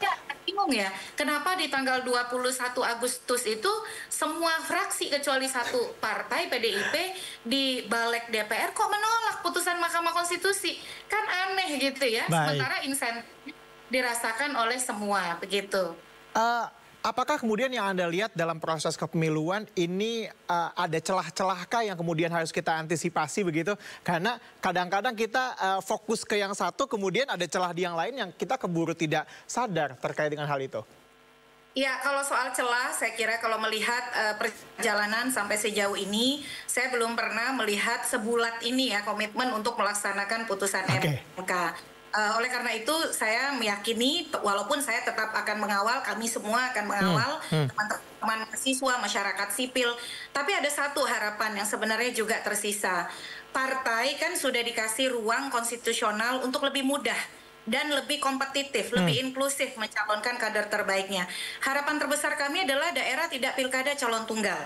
Ya, bingung ya, kenapa di tanggal 21 Agustus itu semua fraksi kecuali satu partai PDIP di balik DPR kok menolak putusan Mahkamah Konstitusi? Kan aneh gitu ya. Sementara insentif dirasakan oleh semua begitu. Apakah kemudian yang Anda lihat dalam proses kepemiluan ini ada celah-celahkah yang kemudian harus kita antisipasi begitu? Karena kadang-kadang kita fokus ke yang satu, kemudian ada celah di yang lain yang kita keburu tidak sadar terkait dengan hal itu. Ya, kalau soal celah, saya kira kalau melihat perjalanan sampai sejauh ini, saya belum pernah melihat sebulat ini ya komitmen untuk melaksanakan putusan MK. Oleh karena itu saya meyakini walaupun saya tetap akan mengawal, kami semua akan mengawal teman-teman mahasiswa, masyarakat sipil, tapi ada satu harapan yang sebenarnya juga tersisa. Partai kan sudah dikasih ruang konstitusional untuk lebih mudah dan lebih kompetitif, lebih inklusif mencalonkan kader terbaiknya. Harapan terbesar kami adalah daerah tidak pilkada calon tunggal.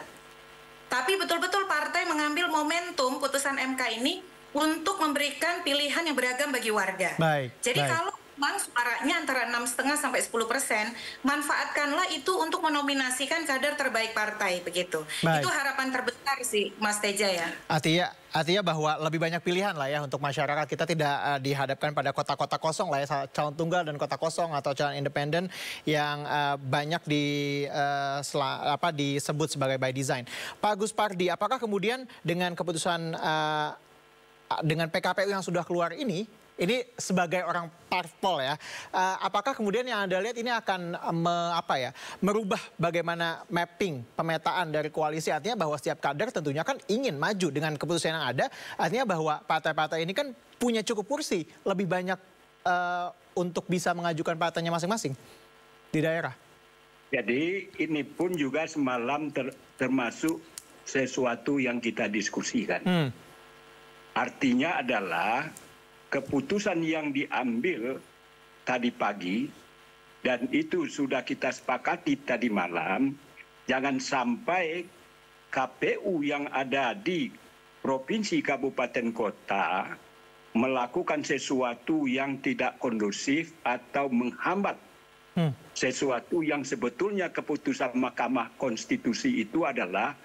Tapi betul-betul partai mengambil momentum putusan MK ini untuk memberikan pilihan yang beragam bagi warga. Jadi kalau memang suaranya antara 6,5 sampai 10%, manfaatkanlah itu untuk menominasikan kader terbaik partai begitu. Itu harapan terbesar sih, Mas Teja ya. Artinya bahwa lebih banyak pilihan lah ya untuk masyarakat, kita tidak dihadapkan pada kota-kota kosong lah ya, calon tunggal dan kota kosong atau calon independen yang banyak disebut sebagai by design. Pak Gus Pardi, apakah kemudian dengan keputusan dengan PKPU yang sudah keluar ini sebagai orang parpol ya, apakah kemudian yang Anda lihat ini akan merubah bagaimana mapping pemetaan dari koalisi? Artinya bahwa setiap kader tentunya kan ingin maju dengan keputusan yang ada, artinya bahwa partai-partai ini kan punya cukup kursi lebih banyak untuk bisa mengajukan partainya masing-masing di daerah. Jadi ini pun juga semalam termasuk sesuatu yang kita diskusikan. Artinya adalah keputusan yang diambil tadi pagi dan itu sudah kita sepakati tadi malam, jangan sampai KPU yang ada di provinsi, kabupaten, kota melakukan sesuatu yang tidak kondusif atau menghambat sesuatu yang sebetulnya keputusan Mahkamah Konstitusi itu adalah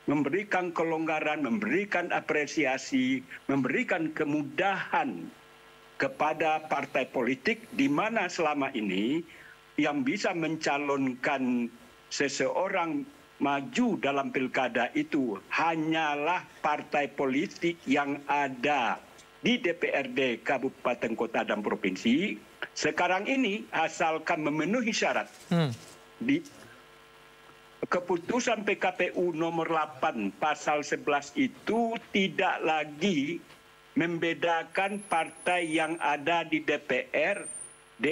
memberikan kelonggaran, memberikan apresiasi, memberikan kemudahan kepada partai politik di mana selama ini yang bisa mencalonkan seseorang maju dalam pilkada itu hanyalah partai politik yang ada di DPRD Kabupaten, Kota, dan Provinsi, sekarang ini asalkan memenuhi syarat di keputusan PKPU nomor 8 pasal 11 itu tidak lagi membedakan partai yang ada di DPRD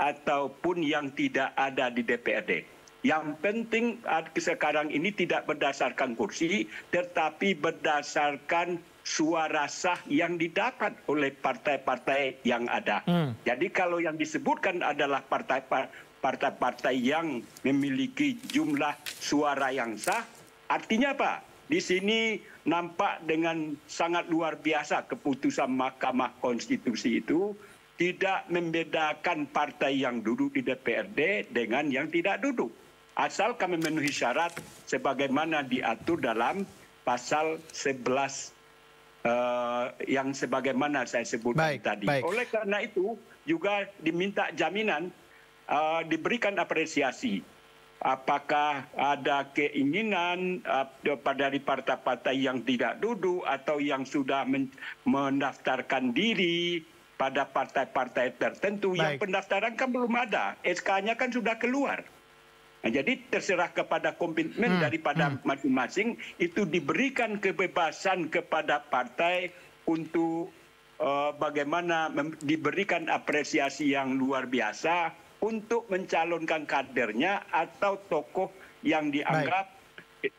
ataupun yang tidak ada di DPRD. Yang penting sekarang ini tidak berdasarkan kursi, tetapi berdasarkan suara sah yang didapat oleh partai-partai yang ada. Jadi kalau yang disebutkan adalah partai-partai yang memiliki jumlah suara yang sah, artinya apa? Di sini nampak dengan sangat luar biasa keputusan Mahkamah Konstitusi itu tidak membedakan partai yang duduk di DPRD dengan yang tidak duduk. Asalkan memenuhi syarat sebagaimana diatur dalam pasal 11 yang sebagaimana saya sebutkan tadi. Oleh karena itu juga diminta jaminan, diberikan apresiasi. Apakah ada keinginan dari partai-partai yang tidak duduk atau yang sudah mendaftarkan diri pada partai-partai tertentu yang pendaftaran kan belum ada, SK-nya kan sudah keluar. Nah, jadi terserah kepada komitmen daripada masing-masing, itu diberikan kebebasan kepada partai untuk bagaimana diberikan apresiasi yang luar biasa untuk mencalonkan kadernya atau tokoh yang dianggap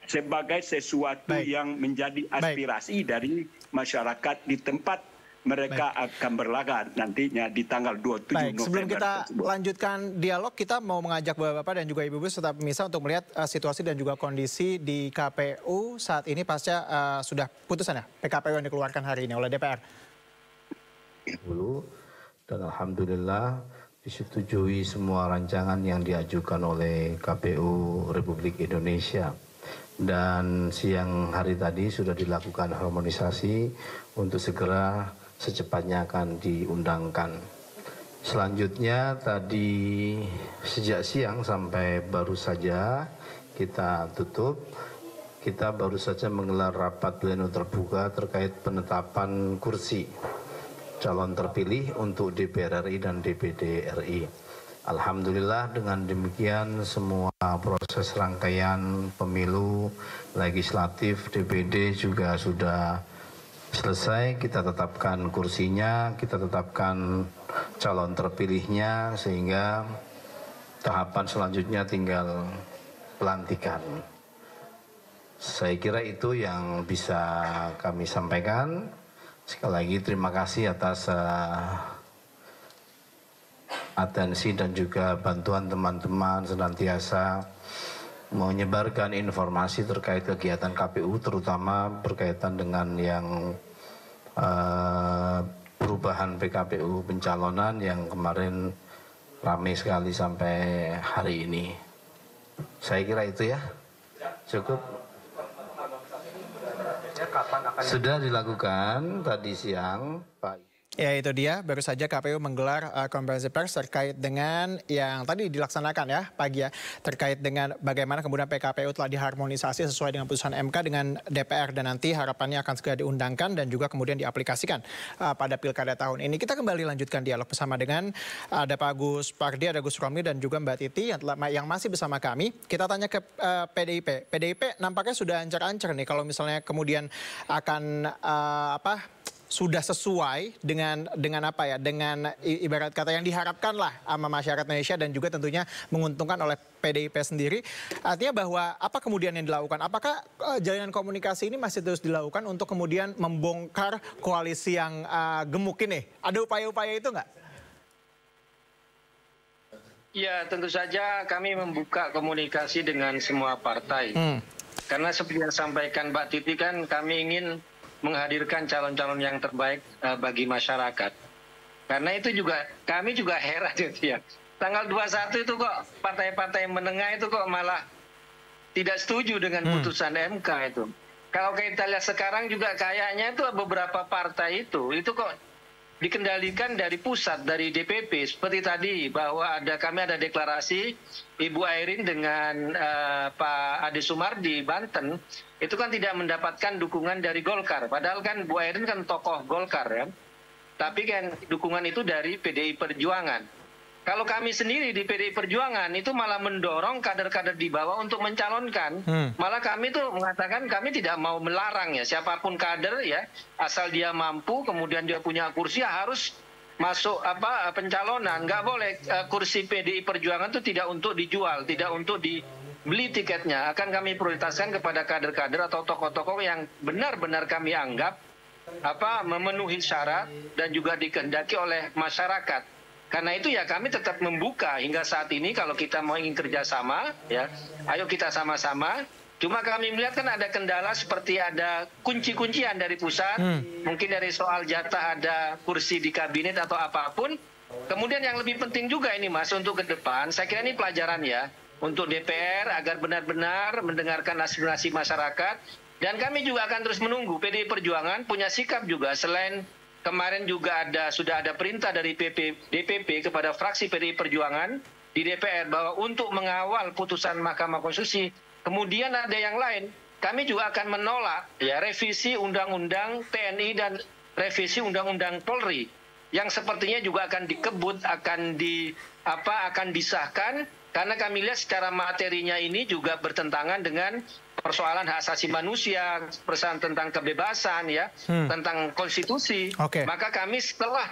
sebagai sesuatu yang menjadi aspirasi dari masyarakat di tempat mereka akan berlaga nantinya di tanggal 27 November. Sebelum kita lanjutkan dialog, kita mau mengajak Bapak-Bapak dan juga Ibu-Ibu serta pemirsa untuk melihat situasi dan juga kondisi di KPU saat ini pasca sudah putusan ya PKPU yang dikeluarkan hari ini oleh DPR. Dan alhamdulillah disetujui semua rancangan yang diajukan oleh KPU Republik Indonesia. Dan siang hari tadi sudah dilakukan harmonisasi untuk segera secepatnya akan diundangkan. Selanjutnya tadi sejak siang sampai baru saja kita tutup, kita baru saja menggelar rapat pleno terbuka terkait penetapan kursi calon terpilih untuk DPR RI dan DPD RI. Alhamdulillah dengan demikian semua proses rangkaian pemilu legislatif DPD juga sudah selesai. Kita tetapkan kursinya, kita tetapkan calon terpilihnya, sehingga tahapan selanjutnya tinggal pelantikan. Saya kira itu yang bisa kami sampaikan. Sekali lagi terima kasih atas atensi dan juga bantuan teman-teman senantiasa menyebarkan informasi terkait kegiatan KPU, terutama berkaitan dengan yang perubahan PKPU pencalonan yang kemarin ramai sekali sampai hari ini. Saya kira itu ya, cukup. Sudah dilakukan tadi siang, Pak. Ya itu dia, baru saja KPU menggelar konferensi pers terkait dengan yang tadi dilaksanakan ya pagi ya, terkait dengan bagaimana kemudian PKPU telah diharmonisasi sesuai dengan putusan MK dengan DPR dan nanti harapannya akan segera diundangkan dan juga kemudian diaplikasikan pada pilkada tahun ini. Kita kembali lanjutkan dialog bersama dengan ada Pak Gus Pardi, ada Gus Romli dan juga Mbak Titi yang masih bersama kami. Kita tanya ke PDIP. PDIP nampaknya sudah ancar-ancar nih kalau misalnya kemudian akan sudah sesuai dengan apa ya, dengan ibarat kata yang diharapkan lah sama masyarakat Indonesia dan juga tentunya menguntungkan oleh PDIP sendiri. Artinya bahwa apa kemudian yang dilakukan? Apakah jalinan komunikasi ini masih terus dilakukan untuk kemudian membongkar koalisi yang gemuk ini? Ada upaya-upaya itu nggak? Ya tentu saja kami membuka komunikasi dengan semua partai. Karena seperti yang sampaikan Mbak Titi kan kami ingin menghadirkan calon-calon yang terbaik bagi masyarakat. Karena itu juga kami juga heran gitu ya. Tanggal 21 itu kok partai-partai menengah itu kok malah tidak setuju dengan putusan MK itu. Kalau kita lihat sekarang juga kayaknya itu beberapa partai itu kok dikendalikan dari pusat, dari DPP. Seperti tadi bahwa kami ada deklarasi Ibu Airin dengan Pak Ade Sumardi Banten, itu kan tidak mendapatkan dukungan dari Golkar. Padahal kan Bu Airin kan tokoh Golkar ya. tapi kan dukungan itu dari PDI Perjuangan. Kalau kami sendiri di PDI Perjuangan itu malah mendorong kader-kader di bawah untuk mencalonkan. Malah kami tuh mengatakan kami tidak mau melarang ya siapapun kader ya, asal dia mampu kemudian dia punya kursi ya harus masuk pencalonan. Nggak boleh kursi PDI Perjuangan itu tidak untuk dijual, tidak untuk dibeli tiketnya. Akan kami prioritaskan kepada kader-kader atau tokoh-tokoh yang benar-benar kami anggap memenuhi syarat dan juga dikehendaki oleh masyarakat. Karena itu ya kami tetap membuka hingga saat ini kalau kita mau ingin kerjasama ya, ayo kita sama-sama. Cuma kami melihat kan ada kendala seperti ada kunci-kuncian dari pusat, mungkin dari soal jatah ada kursi di kabinet atau apapun. Kemudian yang lebih penting juga ini Mas untuk ke depan, saya kira ini pelajaran ya untuk DPR agar benar-benar mendengarkan aspirasi masyarakat. Dan kami juga akan terus menunggu PDI Perjuangan punya sikap juga selain kemarin juga sudah ada perintah dari DPP kepada fraksi PDI Perjuangan di DPR bahwa untuk mengawal putusan Mahkamah Konstitusi. Kemudian ada yang lain, kami juga akan menolak ya revisi Undang-Undang TNI dan revisi Undang-Undang Polri yang sepertinya juga akan dikebut, akan disahkan karena kami lihat secara materinya ini juga bertentangan dengan persoalan hak asasi manusia, persoalan tentang kebebasan ya, tentang konstitusi. Maka kami setelah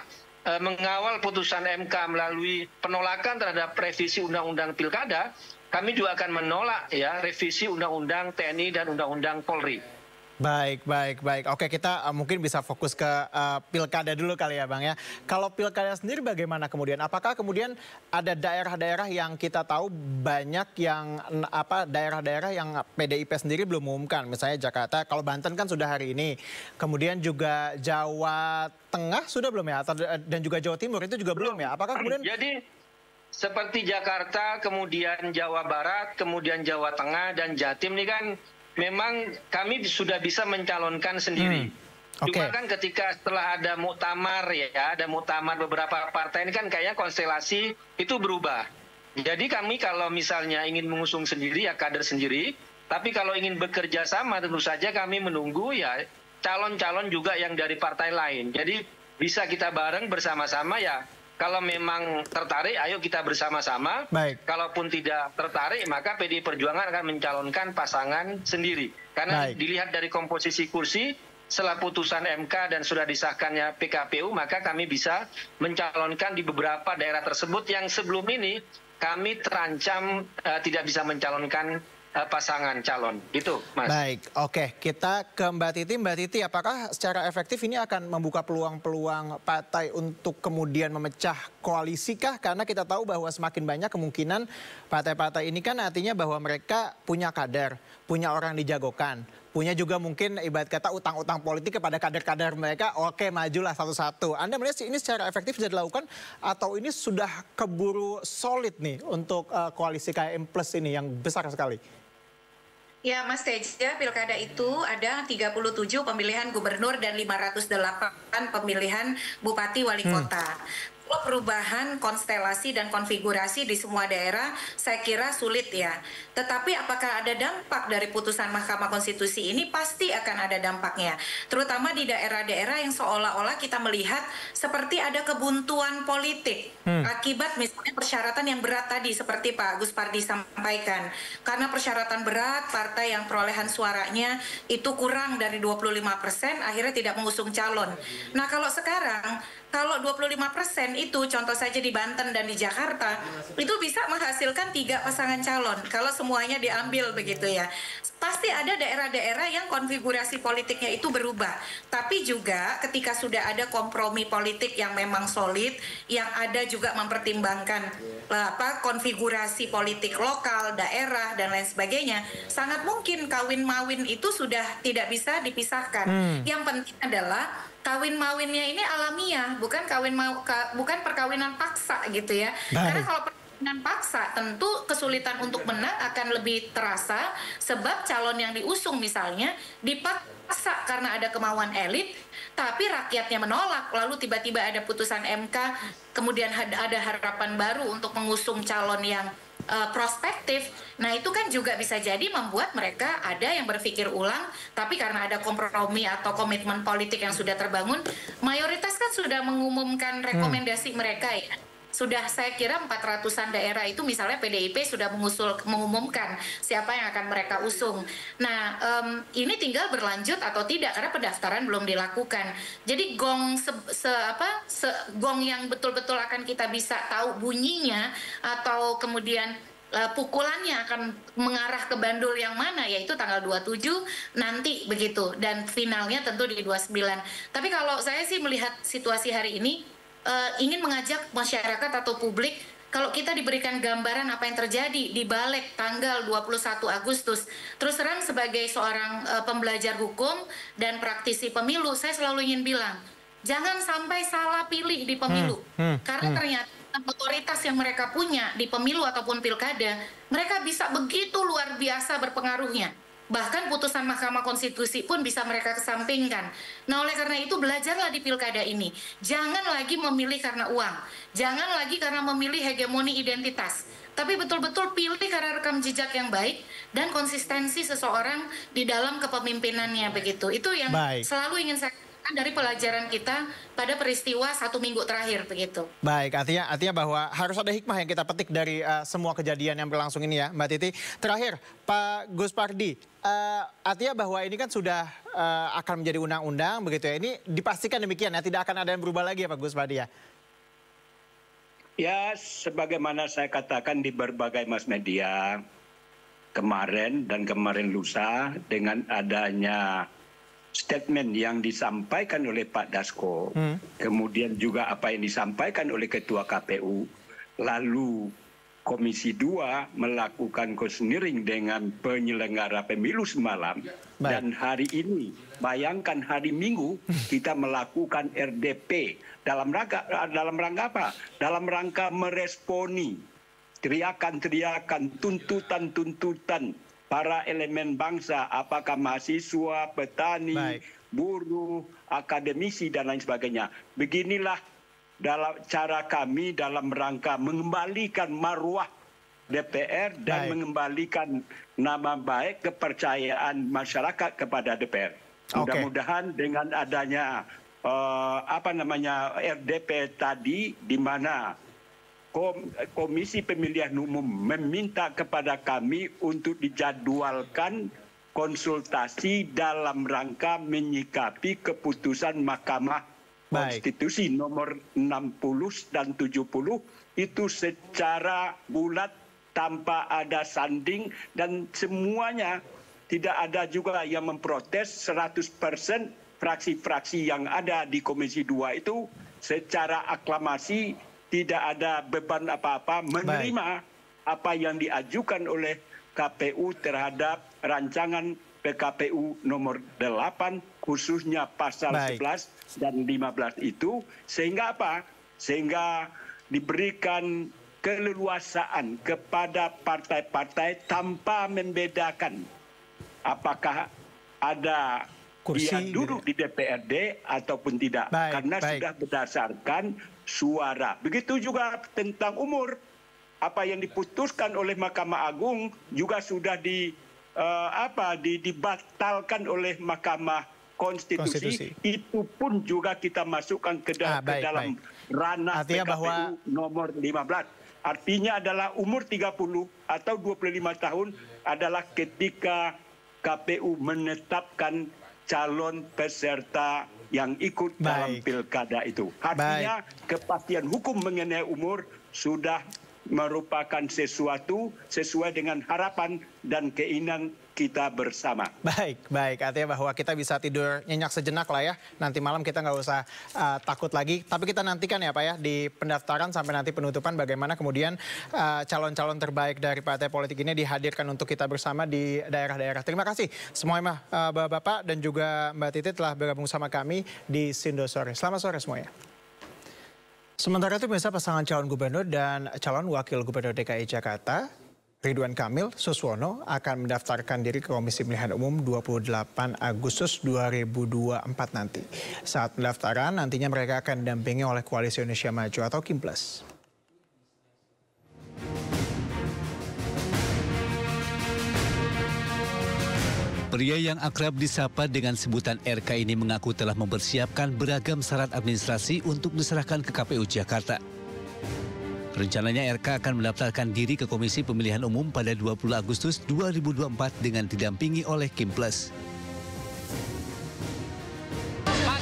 mengawal putusan MK melalui penolakan terhadap revisi Undang-Undang Pilkada, kami juga akan menolak ya revisi Undang-Undang TNI dan Undang-Undang Polri. Baik. Oke, kita mungkin bisa fokus ke pilkada dulu kali ya Bang ya. Kalau pilkada sendiri bagaimana kemudian? Apakah kemudian ada daerah-daerah yang kita tahu banyak yang daerah-daerah yang PDIP sendiri belum mengumumkan. Misalnya Jakarta, kalau Banten kan sudah hari ini. Kemudian juga Jawa Tengah sudah belum ya? Dan juga Jawa Timur itu juga belum ya? Apakah kemudian... Jadi seperti Jakarta, kemudian Jawa Barat, kemudian Jawa Tengah dan Jatim ini kan memang kami sudah bisa mencalonkan sendiri. Cuma kan ketika setelah ada muktamar ya, ada muktamar beberapa partai ini kan kayaknya konstelasi itu berubah. Jadi kami kalau misalnya ingin mengusung sendiri ya kader sendiri, tapi kalau ingin bekerja sama tentu saja kami menunggu ya calon-calon juga yang dari partai lain. Jadi bisa kita bareng bersama-sama ya. Kalau memang tertarik, ayo kita bersama-sama. Kalaupun tidak tertarik, maka PDI Perjuangan akan mencalonkan pasangan sendiri. Karena dilihat dari komposisi kursi, setelah putusan MK dan sudah disahkannya PKPU, maka kami bisa mencalonkan di beberapa daerah tersebut yang sebelum ini kami terancam tidak bisa mencalonkan pasangan calon. Itu, Mas. Baik, oke. Kita ke Mbak Titi. Mbak Titi, apakah secara efektif ini akan membuka peluang-peluang partai untuk kemudian memecah koalisi kah? Karena kita tahu bahwa semakin banyak kemungkinan partai-partai ini kan artinya bahwa mereka punya kader, punya orang dijagokan, punya juga mungkin ibarat kata utang-utang politik kepada kader-kader mereka. Oke, majulah satu-satu. Anda melihat ini secara efektif bisa dilakukan atau ini sudah keburu solid nih untuk koalisi KM Plus ini yang besar sekali? Ya, Mas Teja, pilkada itu ada 37 pemilihan gubernur dan 508 pemilihan bupati wali kota. Perubahan konstelasi dan konfigurasi di semua daerah saya kira sulit ya. Tetapi apakah ada dampak dari putusan Mahkamah Konstitusi ini? Pasti akan ada dampaknya. Terutama di daerah-daerah yang seolah-olah kita melihat seperti ada kebuntuan politik. Akibat misalnya persyaratan yang berat tadi seperti Pak Gus Pardi sampaikan. Karena persyaratan berat, partai yang perolehan suaranya itu kurang dari 25%, akhirnya tidak mengusung calon. Nah kalau sekarang, kalau 25% itu contoh saja di Banten dan di Jakarta itu bisa menghasilkan 3 pasangan calon kalau semuanya diambil begitu ya. Pasti ada daerah-daerah yang konfigurasi politiknya itu berubah. Tapi juga ketika sudah ada kompromi politik yang memang solid, yang ada juga mempertimbangkan konfigurasi politik lokal, daerah dan lain sebagainya, sangat mungkin kawin-mawin itu sudah tidak bisa dipisahkan. Yang penting adalah kawin-mawinnya ini alamiah, bukan bukan perkawinan paksa gitu ya. Karena kalau perkawinan paksa tentu kesulitan untuk menang akan lebih terasa sebab calon yang diusung misalnya dipaksa karena ada kemauan elit, tapi rakyatnya menolak, lalu tiba-tiba ada putusan MK, kemudian ada harapan baru untuk mengusung calon yang prospektif. Nah itu kan juga bisa jadi membuat mereka ada yang berpikir ulang, tapi karena ada kompromi atau komitmen politik yang sudah terbangun, mayoritas kan sudah mengumumkan rekomendasi mereka ya. Sudah saya kira 400-an daerah itu misalnya PDIP sudah mengumumkan siapa yang akan mereka usung. Nah ini tinggal berlanjut atau tidak karena pendaftaran belum dilakukan. Jadi gong gong yang betul-betul akan kita bisa tahu bunyinya atau kemudian pukulannya akan mengarah ke bandul yang mana, yaitu tanggal 27 nanti begitu, dan finalnya tentu di 29. Tapi kalau saya sih melihat situasi hari ini, ingin mengajak masyarakat atau publik, kalau kita diberikan gambaran apa yang terjadi di Balik tanggal 21 Agustus, terus terang sebagai seorang pembelajar hukum dan praktisi pemilu, saya selalu ingin bilang, jangan sampai salah pilih di pemilu. Karena ternyata otoritas yang mereka punya di pemilu ataupun pilkada, mereka bisa begitu luar biasa berpengaruhnya. Bahkan putusan Mahkamah Konstitusi pun bisa mereka kesampingkan. Nah oleh karena itu belajarlah di pilkada ini. Jangan lagi memilih karena uang. Jangan lagi karena memilih hegemoni identitas. Tapi betul-betul pilih karena rekam jejak yang baik dan konsistensi seseorang di dalam kepemimpinannya begitu. Itu yang selalu ingin saya dari pelajaran kita pada peristiwa 1 minggu terakhir begitu. Baik, artinya bahwa harus ada hikmah yang kita petik dari semua kejadian yang berlangsung ini ya, Mbak Titi. Terakhir, Pak Gus Pardi, artinya bahwa ini kan sudah akan menjadi undang-undang begitu ya. Ini dipastikan demikian ya, tidak akan ada yang berubah lagi ya Pak Gus Pardi ya? Ya, sebagaimana saya katakan di berbagai mass media kemarin dan kemarin lusa, dengan adanya statement yang disampaikan oleh Pak Dasko, kemudian juga apa yang disampaikan oleh Ketua KPU, lalu Komisi 2 melakukan konseling dengan penyelenggara pemilu semalam, dan hari ini, bayangkan hari Minggu, kita melakukan RDP dalam rangka apa? Dalam rangka meresponi teriakan-teriakan, tuntutan-tuntutan para elemen bangsa, apakah mahasiswa, petani, buruh, akademisi, dan lain sebagainya. Beginilah dalam cara kami dalam rangka mengembalikan marwah DPR dan mengembalikan nama baik, kepercayaan masyarakat kepada DPR. Mudah-mudahan dengan adanya RDP tadi, di mana Komisi Pemilihan Umum meminta kepada kami untuk dijadwalkan konsultasi dalam rangka menyikapi keputusan Mahkamah Konstitusi nomor 60 dan 70 itu secara bulat tanpa ada sanding, dan semuanya tidak ada juga yang memprotes. 100% fraksi-fraksi yang ada di Komisi 2 itu secara aklamasi, tidak ada beban apa-apa, menerima apa yang diajukan oleh KPU terhadap rancangan PKPU nomor 8, khususnya pasal 11 dan 15 itu. Sehingga apa? Sehingga diberikan keleluasaan kepada partai-partai tanpa membedakan apakah ada dia duduk di DPRD ataupun tidak. Karena sudah berdasarkan suara. Begitu juga tentang umur. Apa yang diputuskan oleh Mahkamah Agung juga sudah dibatalkan oleh Mahkamah Konstitusi. Itu pun juga kita masukkan ke dalam ranah PKPU nomor 15. Artinya adalah umur 30 atau 25 tahun adalah ketika KPU menetapkan calon peserta yang ikut dalam pilkada itu. Artinya kepastian hukum mengenai umur sudah merupakan sesuatu sesuai dengan harapan dan keinginan kita bersama. Baik. Artinya bahwa kita bisa tidur nyenyak sejenak lah ya. Nanti malam kita nggak usah takut lagi. Tapi kita nantikan ya Pak ya, di pendaftaran sampai nanti penutupan bagaimana kemudian calon-calon terbaik dari partai politik ini dihadirkan untuk kita bersama di daerah-daerah. Terima kasih semuanya Bapak-Bapak dan juga Mbak Titi telah bergabung sama kami di Sindo Sore. Selamat sore semuanya. Sementara itu pemirsa, pasangan calon gubernur dan calon wakil gubernur DKI Jakarta Ridwan Kamil Suswono akan mendaftarkan diri ke Komisi Pemilihan Umum 28 Agustus 2024 nanti. Saat pendaftaran nantinya mereka akan didampingi oleh Koalisi Indonesia Maju atau KIMPLES. Pria yang akrab disapa dengan sebutan RK ini mengaku telah mempersiapkan beragam syarat administrasi untuk diserahkan ke KPU Jakarta. Rencananya RK akan mendaftarkan diri ke Komisi Pemilihan Umum pada 20 Agustus 2024 dengan didampingi oleh Kim Plus. Pak,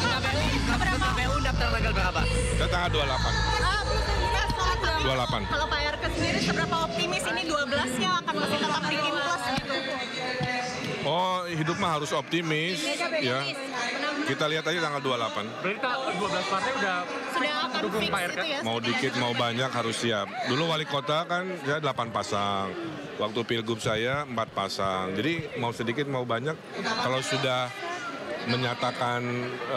KPU daftar tanggal berapa? Tanggal 28. 28. Kalau Pak RK sendiri seberapa optimis ini 12-nya akan masih tetap di Kim Plus gitu? Oh, hidup mah harus optimis. Ya. Kita lihat aja tanggal 28. Berarti 12 partai sudah akan fix gitu ya? Mau dikit, mau banyak harus siap. Dulu wali kota kan ya 8 pasang. Waktu pilgub saya 4 pasang. Jadi mau sedikit, mau banyak. Kalau sudah menyatakan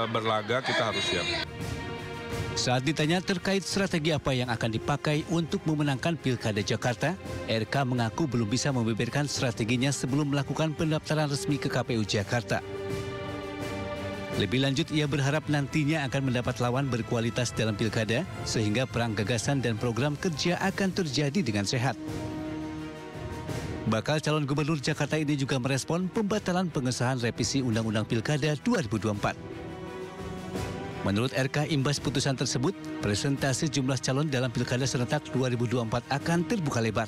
berlaga, kita harus siap. Saat ditanya terkait strategi apa yang akan dipakai untuk memenangkan Pilkada Jakarta, RK mengaku belum bisa membeberkan strateginya sebelum melakukan pendaftaran resmi ke KPU Jakarta. Lebih lanjut, ia berharap nantinya akan mendapat lawan berkualitas dalam Pilkada, sehingga perang gagasan dan program kerja akan terjadi dengan sehat. Bakal calon gubernur Jakarta ini juga merespon pembatalan pengesahan revisi Undang-Undang Pilkada 2024. Menurut RK, imbas putusan tersebut, presentasi jumlah calon dalam Pilkada serentak 2024 akan terbuka lebar.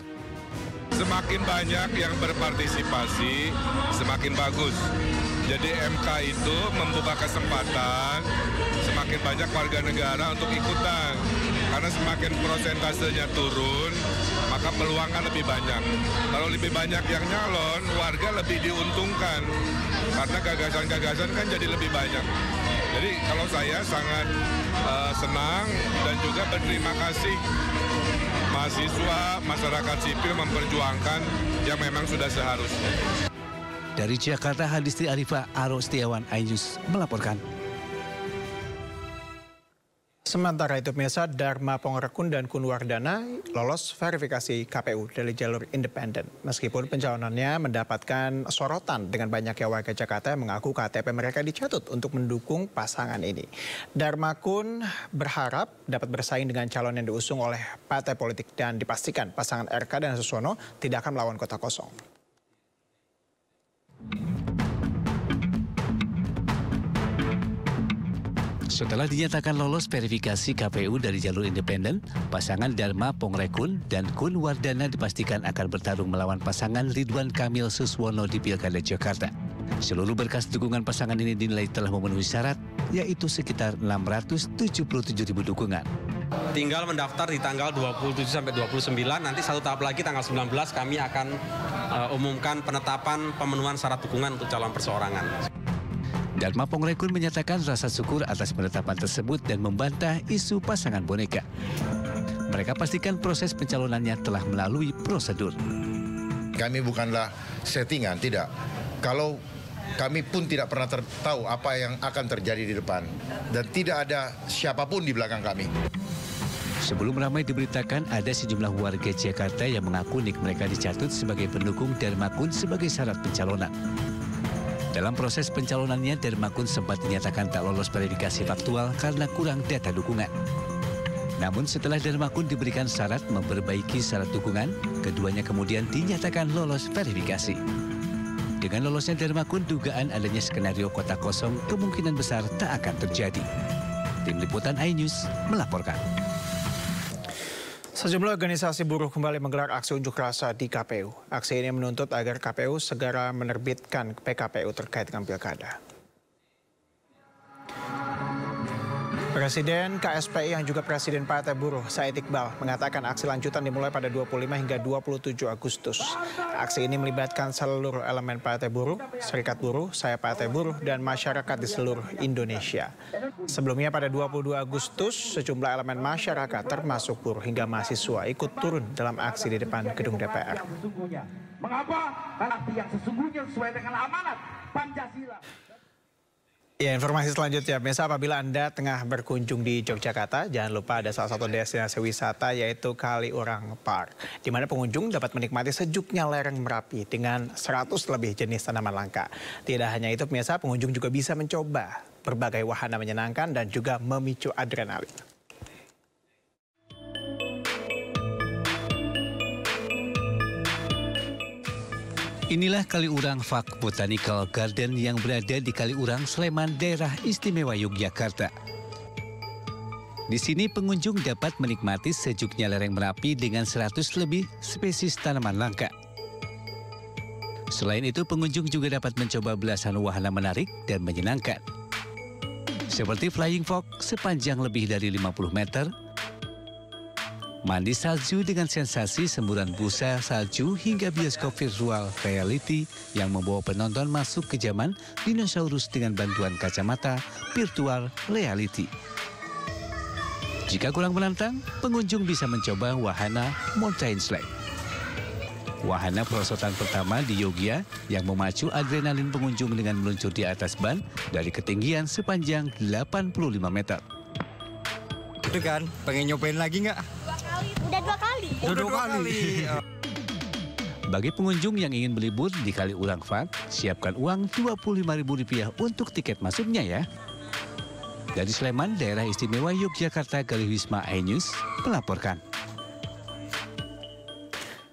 Semakin banyak yang berpartisipasi, semakin bagus. Jadi MK itu membuka kesempatan semakin banyak warga negara untuk ikutan. Karena semakin prosentasenya turun, maka peluang kan lebih banyak. Kalau lebih banyak yang nyalon, warga lebih diuntungkan. Karena gagasan-gagasan kan jadi lebih banyak. Jadi kalau saya sangat senang dan juga berterima kasih mahasiswa, masyarakat sipil memperjuangkan yang memang sudah seharusnya. Dari Jakarta, Hadisti Arifah, Aro Setiawan, iNews melaporkan. Sementara itu, pemirsa, Dharma Pongrekun dan Kun Wardana lolos verifikasi KPU dari jalur independen. Meskipun pencalonannya mendapatkan sorotan dengan banyaknya warga Jakarta yang mengaku KTP mereka dicatut untuk mendukung pasangan ini. Dharma Kun berharap dapat bersaing dengan calon yang diusung oleh partai politik dan dipastikan pasangan RK dan Suswono tidak akan melawan kota kosong. Setelah dinyatakan lolos verifikasi KPU dari jalur independen, pasangan Dharma Pongrekun dan Kun Wardana dipastikan akan bertarung melawan pasangan Ridwan Kamil Suswono di Pilkada Jakarta. Seluruh berkas dukungan pasangan ini dinilai telah memenuhi syarat, yaitu sekitar 677.000 dukungan. Tinggal mendaftar di tanggal 27 sampai 29, nanti satu tahap lagi tanggal 19 kami akan umumkan penetapan pemenuhan syarat dukungan untuk calon perseorangan. Dharma Pongrekun menyatakan rasa syukur atas penetapan tersebut dan membantah isu pasangan boneka. Mereka pastikan proses pencalonannya telah melalui prosedur. Kami bukanlah settingan, tidak. Kalau kami pun tidak pernah tahu apa yang akan terjadi di depan. Dan tidak ada siapapun di belakang kami. Sebelum ramai diberitakan, ada sejumlah warga Jakarta yang mengaku nik mereka dicatut sebagai pendukung Dharma Kun sebagai syarat pencalonan. Dalam proses pencalonannya, Dharma Kun sempat dinyatakan tak lolos verifikasi faktual karena kurang data dukungan. Namun setelah Dharma Kun diberikan syarat memperbaiki syarat dukungan, keduanya kemudian dinyatakan lolos verifikasi. Dengan lolosnya Dharma Kun, dugaan adanya skenario kota kosong kemungkinan besar tak akan terjadi. Tim Liputan iNews melaporkan. Sejumlah organisasi buruh kembali menggelar aksi unjuk rasa di KPU. Aksi ini menuntut agar KPU segera menerbitkan PKPU terkait dengan pilkada. Presiden KSPI yang juga Presiden Partai Buruh, Said Iqbal, mengatakan aksi lanjutan dimulai pada 25 hingga 27 Agustus. Aksi ini melibatkan seluruh elemen Partai Buruh, Serikat Buruh, Sayap Partai Buruh, dan masyarakat di seluruh Indonesia. Sebelumnya pada 22 Agustus, sejumlah elemen masyarakat termasuk buruh hingga mahasiswa ikut turun dalam aksi di depan gedung DPR. Mengapa? Karena yang sesungguhnya sesuai dengan amanat Pancasila. Ya, informasi selanjutnya, pemirsa, apabila Anda tengah berkunjung di Yogyakarta, jangan lupa ada salah satu destinasi wisata yaitu Kaliurang Park, di mana pengunjung dapat menikmati sejuknya lereng Merapi dengan 100 lebih jenis tanaman langka. Tidak hanya itu, pemirsa, pengunjung juga bisa mencoba berbagai wahana menyenangkan dan juga memicu adrenalin. Inilah Kaliurang Fak Botanical Garden yang berada di Kaliurang, Sleman, daerah istimewa Yogyakarta. Di sini pengunjung dapat menikmati sejuknya lereng Merapi dengan 100 lebih spesies tanaman langka. Selain itu, pengunjung juga dapat mencoba belasan wahana menarik dan menyenangkan. Seperti flying fox sepanjang lebih dari 50 meter, mandi salju dengan sensasi semburan busa salju, hingga bioskop virtual reality yang membawa penonton masuk ke zaman dinosaurus dengan bantuan kacamata virtual reality. Jika kurang menantang, pengunjung bisa mencoba wahana mountain slide. Wahana perosotan pertama di Yogyakarta yang memacu adrenalin pengunjung dengan meluncur di atas ban dari ketinggian sepanjang 85 meter. Itu kan, pengen nyobain lagi nggak? Udah 2 kali. Udah 2 kali. Bagi pengunjung yang ingin berlibur di Kaliurang Fak, siapkan uang Rp25.000 untuk tiket masuknya ya. Dari Sleman, daerah istimewa Yogyakarta, Galih Wisma iNews melaporkan.